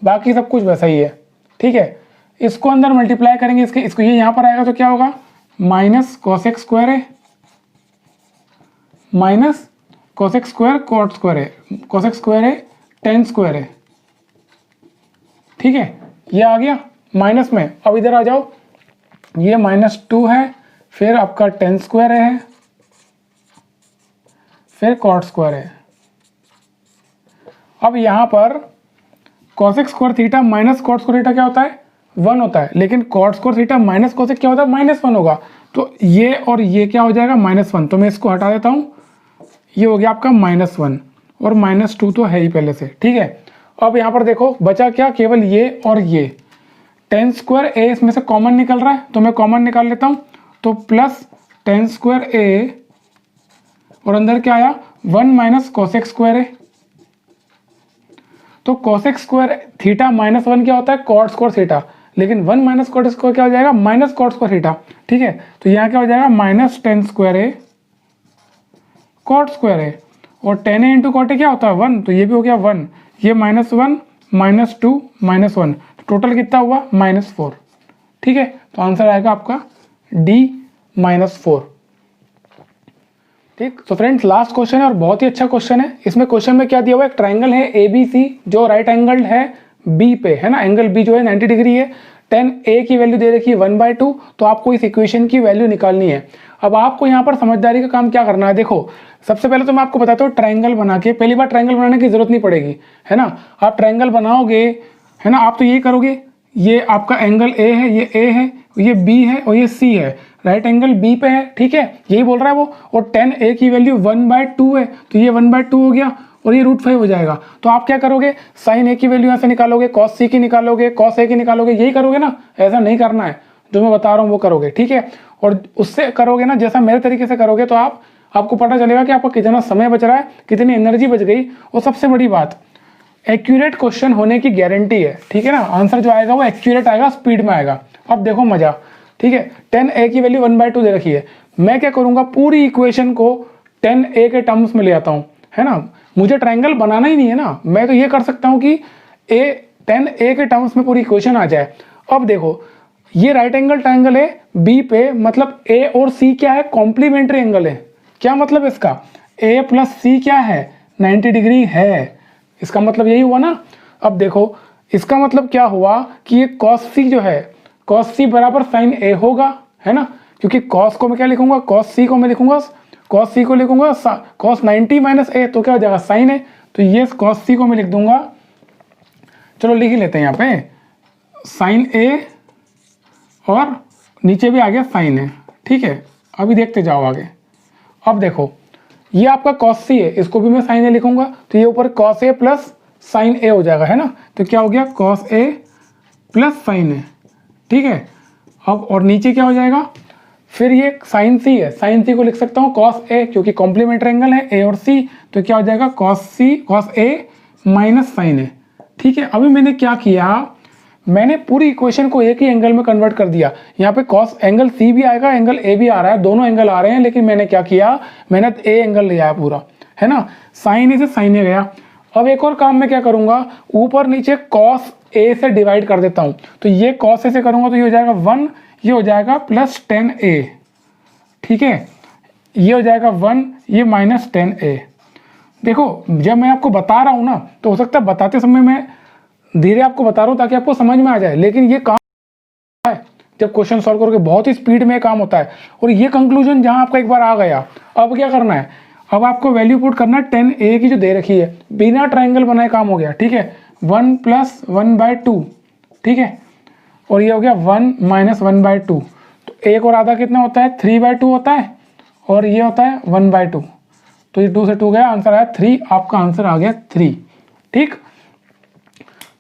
बाकी सब कुछ वैसा ही है, ठीक है। इसको अंदर मल्टीप्लाई करेंगे, इसको ये यहाँ पर आएगा तो क्या होगा -cos² a minus cos² cot² a, cos² a tan² a, ठीक है। ये आ गया माइनस में। अब इधर आ जाओ, ये -2 है, फिर आपका tan² है, फिर cot² है। अब यहाँ पर cos² theta minus cot² theta क्या होता है 1 होता है, लेकिन cot² थीटा माइनस cos क्या होता है -1 होगा। तो ये और ये क्या हो जाएगा -1, तो मैं इसको हटा देता हूँ, ये हो गया आपका -1 और -2 तो है ही पहले से, ठीक है। अब यहाँ पर देखो बचा क्या, केवल ये और ये, tan² a इसमें से कॉमन निकल रहा है, तो मैं कॉमन निकाल लेता हूँ, तो प्लस tan² a और अंदर क्या आया 1 - cos² a। तो cos² थीटा -1 क्या होता है cot² थीटा, लेकिन 1 - cot² क्या हो जाएगा -cot² थीटा, ठीक है। तो यहाँ क्या हो जाएगा -tan² a cot² a, और tan a × cot a क्या होता है 1, तो ये भी हो गया 1, ये -1 -2 -1, टोटल कितना हुआ -4, ठीक है। तो आंसर आएगा आपका D -4, ठीक। तो फ्रेंड्स लास्ट क्वेश्चन है और बहुत ही अच्छा क्वेश्चन है। इसमें क्वेश्चन में क्या दिया हुआ है, एक ट्राइंगल है ABC जो राइट एंगल है B पे, है ना। एंगल B जो है 90 डिग्री है, tan A की वैल्यू दे रखी है 1/2, तो आपको इस इक्वेशन की वैल्यू निकालनी है। अब आपको यहाँ पर समझदारी का काम क्या करना है, देखो सबसे पहले तो मैं आपको बताता हूँ ट्राइंगल बना के, पहली बार ट्राइंगल बनाने की जरूरत नहीं पड़ेगी, है ना। आप ट्राइंगल बनाओगे, है ना, आप तो ये करोगे, ये आपका एंगल A है, ये A है, ये B है और ये C है, राइट एंगल B पे है, ठीक है, यही बोल रहा है वो। और tan A की वैल्यू 1/2 है, तो ये 1/2 हो गया और ये √5 हो जाएगा। तो आप क्या करोगे, sin A की वैल्यू यहाँ से निकालोगे, cos C की निकालोगे, cos A की निकालोगे, यही करोगे ना। ऐसा नहीं करना है, जो मैं बता रहा हूँ वो करोगे, ठीक है। और उससे करोगे ना जैसा मेरे तरीके से करोगे, तो आपको पता चलेगा कि आपका कितना समय बच रहा है, कितनी एनर्जी बच गई। और सबसे बड़ी बात, एक्यूरेट क्वेश्चन होने की गारंटी है, ठीक है ना। आंसर जो आएगा वो एक्यूरेट आएगा, स्पीड में आएगा। अब देखो मजा, ठीक है। tan A की वैल्यू 1/2 दे रखी है, मैं क्या करूंगा पूरी इक्वेशन को tan A के टर्म्स में ले आता हूं, है ना। मुझे ट्राइंगल बनाना ही नहीं है ना, मैं तो ये कर सकता हूं कि tan A के टर्म्स में पूरी इक्वेशन आ जाए। अब देखो ये राइट एंगल ट्राइंगल है B पे, मतलब A और C क्या है कॉम्प्लीमेंट्री एंगल है। क्या मतलब इसका, A + C क्या है 90 डिग्री है, इसका मतलब यही हुआ ना। अब देखो इसका मतलब क्या हुआ कि ये cos C जो है, cos C बराबर sin A होगा, है ना। क्योंकि cos को मैं क्या लिखूंगा, cos C को मैं लिखूंगा, cos C को लिखूंगा cos 90 - A, तो क्या हो जाएगा sin A। तो ये cos C को मैं लिख दूंगा, चलो लिख ही लेते हैं यहाँ पे sin A और नीचे भी आ गया sin A, ठीक है। अभी देखते जाओ आगे। अब देखो ये आपका cos C है, इसको भी मैं sin A लिखूंगा, तो ये ऊपर cos A + sin A हो जाएगा, है ना। तो क्या हो गया cos A + sin A, ठीक है। अब और नीचे क्या हो जाएगा, फिर ये sin C है, sin C को लिख सकता हूँ cos A, क्योंकि कॉम्प्लीमेंट्री एंगल है A और C, तो क्या हो जाएगा cos A - sin A, ठीक है। अभी मैंने क्या किया, मैंने पूरी इक्वेशन को एक ही एंगल में कन्वर्ट कर दिया। यहाँ पे cos एंगल C भी आएगा, एंगल A भी आ रहा है, दोनों एंगल आ रहे हैं, लेकिन मैंने क्या किया, मैंने A एंगल लिया है पूरा, है ना। sin A से sin A गया। अब एक और काम मैं क्या करूँगा, ऊपर नीचे cos a से डिवाइड कर देता हूँ। तो ये cos a से करूँगा तो ये हो जाएगा 1, ये हो जाएगा प्लस 10a, ठीक है, ये हो जाएगा 1, ये माइनस 10a। देखो जब मैं आपको बता रहा हूँ ना, तो हो सकता है बताते समय मैं धीरे आपको बता रहा हूँ ताकि आपको समझ में आ जाए, लेकिन ये काम है जब क्वेश्चन सॉल्व करोगे बहुत ही स्पीड में काम होता है। और ये कंक्लूजन जहाँ आपका एक बार आ गया, अब क्या करना है, अब आपको वैल्यू पुट करना है 10a की जो दे रखी है, बिना ट्राइंगल बनाए काम हो गया, ठीक है, 1 प्लस 1/2, ठीक है, और ये हो गया 1 माइनस 1/2। तो एक और आधा कितना होता है, 3/2 होता है, और ये होता है 1/2। तो ये 2 से 2 गया, आंसर आया 3, आपका आंसर आ गया 3, ठीक।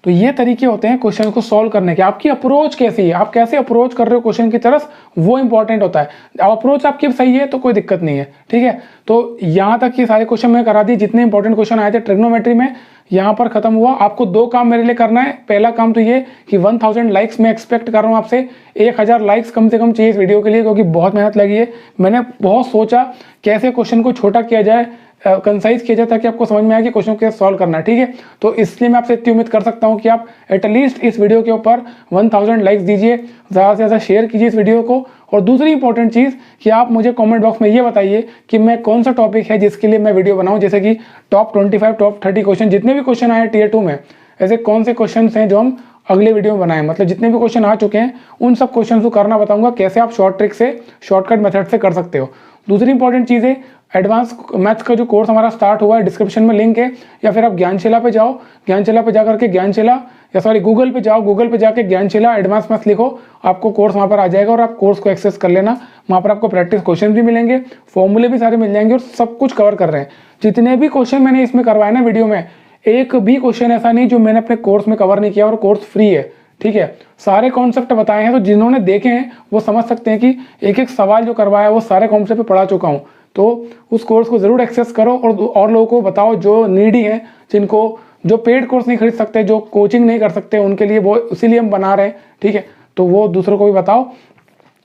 तो ये तरीके होते हैं क्वेश्चन को सॉल्व करने के। आपकी अप्रोच कैसी है, आप कैसे अप्रोच कर रहे हो क्वेश्चन की तरफ, वो इंपॉर्टेंट होता है। अप्रोच आपकी सही है तो कोई दिक्कत नहीं है, ठीक है। तो यहाँ तक ये सारे क्वेश्चन मैं करा दिए, जितने इंपॉर्टेंट क्वेश्चन आए थे ट्रिग्नोमेट्री में, यहाँ पर खत्म हुआ। आपको 2 काम मेरे लिए करना है। पहला काम तो ये कि 1000 लाइक्स मैं एक्सपेक्ट कर रहा हूँ आपसे, 1000 लाइक्स कम से कम चाहिए इस वीडियो के लिए, क्योंकि बहुत मेहनत लगी है। मैंने बहुत सोचा कैसे क्वेश्चन को छोटा किया जाए, कंसाइज किया जाए, ताकि आपको समझ में आए कि क्वेश्चन को कैसे सॉल्व करना है, ठीक है। तो इसलिए मैं आपसे इतनी उम्मीद कर सकता हूँ कि आप एटलीस्ट इस वीडियो के ऊपर 1000 लाइक्स दीजिए, ज़्यादा से ज़्यादा शेयर कीजिए इस वीडियो को। और दूसरी इंपॉर्टेंट चीज़ कि आप मुझे कमेंट बॉक्स में ये बताइए कि मैं कौन सा टॉपिक है जिसके लिए मैं वीडियो बनाऊँ, जैसे कि टॉप 25, टॉप 30 क्वेश्चन, जितने भी क्वेश्चन आए टियर 2 में, ऐसे कौन से क्वेश्चन हैं जो हम अगले वीडियो में बनाएं। मतलब जितने भी क्वेश्चन आ चुके हैं उन सब क्वेश्चन को करना बताऊंगा, कैसे आप शॉर्ट ट्रिक से, शॉर्टकट मेथड से कर सकते हो। दूसरी इंपॉर्टेंट चीज़ है, एडवांस मैथ्स का जो कोर्स हमारा स्टार्ट हुआ है, डिस्क्रिप्शन में लिंक है, या फिर आप ज्ञानशिला पे जाओ, ज्ञानशिला पे जाकर के गूगल पे जाओ, गूगल पे जाके ज्ञानशिला एडवांस मैथ्स लिखो, आपको कोर्स वहाँ पर आ जाएगा और आप कोर्स को एक्सेस कर लेना। वहाँ पर आपको प्रैक्टिस क्वेश्चन भी मिलेंगे, फॉर्मूले भी सारे मिल जाएंगे, और सब कुछ कवर कर रहे हैं। जितने भी क्वेश्चन मैंने इसमें करवाए ना वीडियो में, एक भी क्वेश्चन ऐसा नहीं जो मैंने अपने कोर्स में कवर नहीं किया, और कोर्स फ्री है, ठीक है। सारे कॉन्सेप्ट बताए हैं, तो जिन्होंने देखे हैं वो समझ सकते हैं कि एक एक सवाल जो करवाया वो सारे कॉन्सेप्ट पे पढ़ा चुका हूँ। तो उस कोर्स को ज़रूर एक्सेस करो, और लोगों को बताओ जो नीडी हैं, जिनको जो पेड कोर्स नहीं खरीद सकते, जो कोचिंग नहीं कर सकते, उनके लिए वो इसीलिए हम बना रहे हैं, ठीक है। तो वो दूसरों को भी बताओ।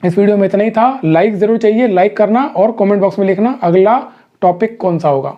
इस वीडियो में इतना ही था। लाइक ज़रूर चाहिए, लाइक करना और कमेंट बॉक्स में लिखना अगला टॉपिक कौन सा होगा।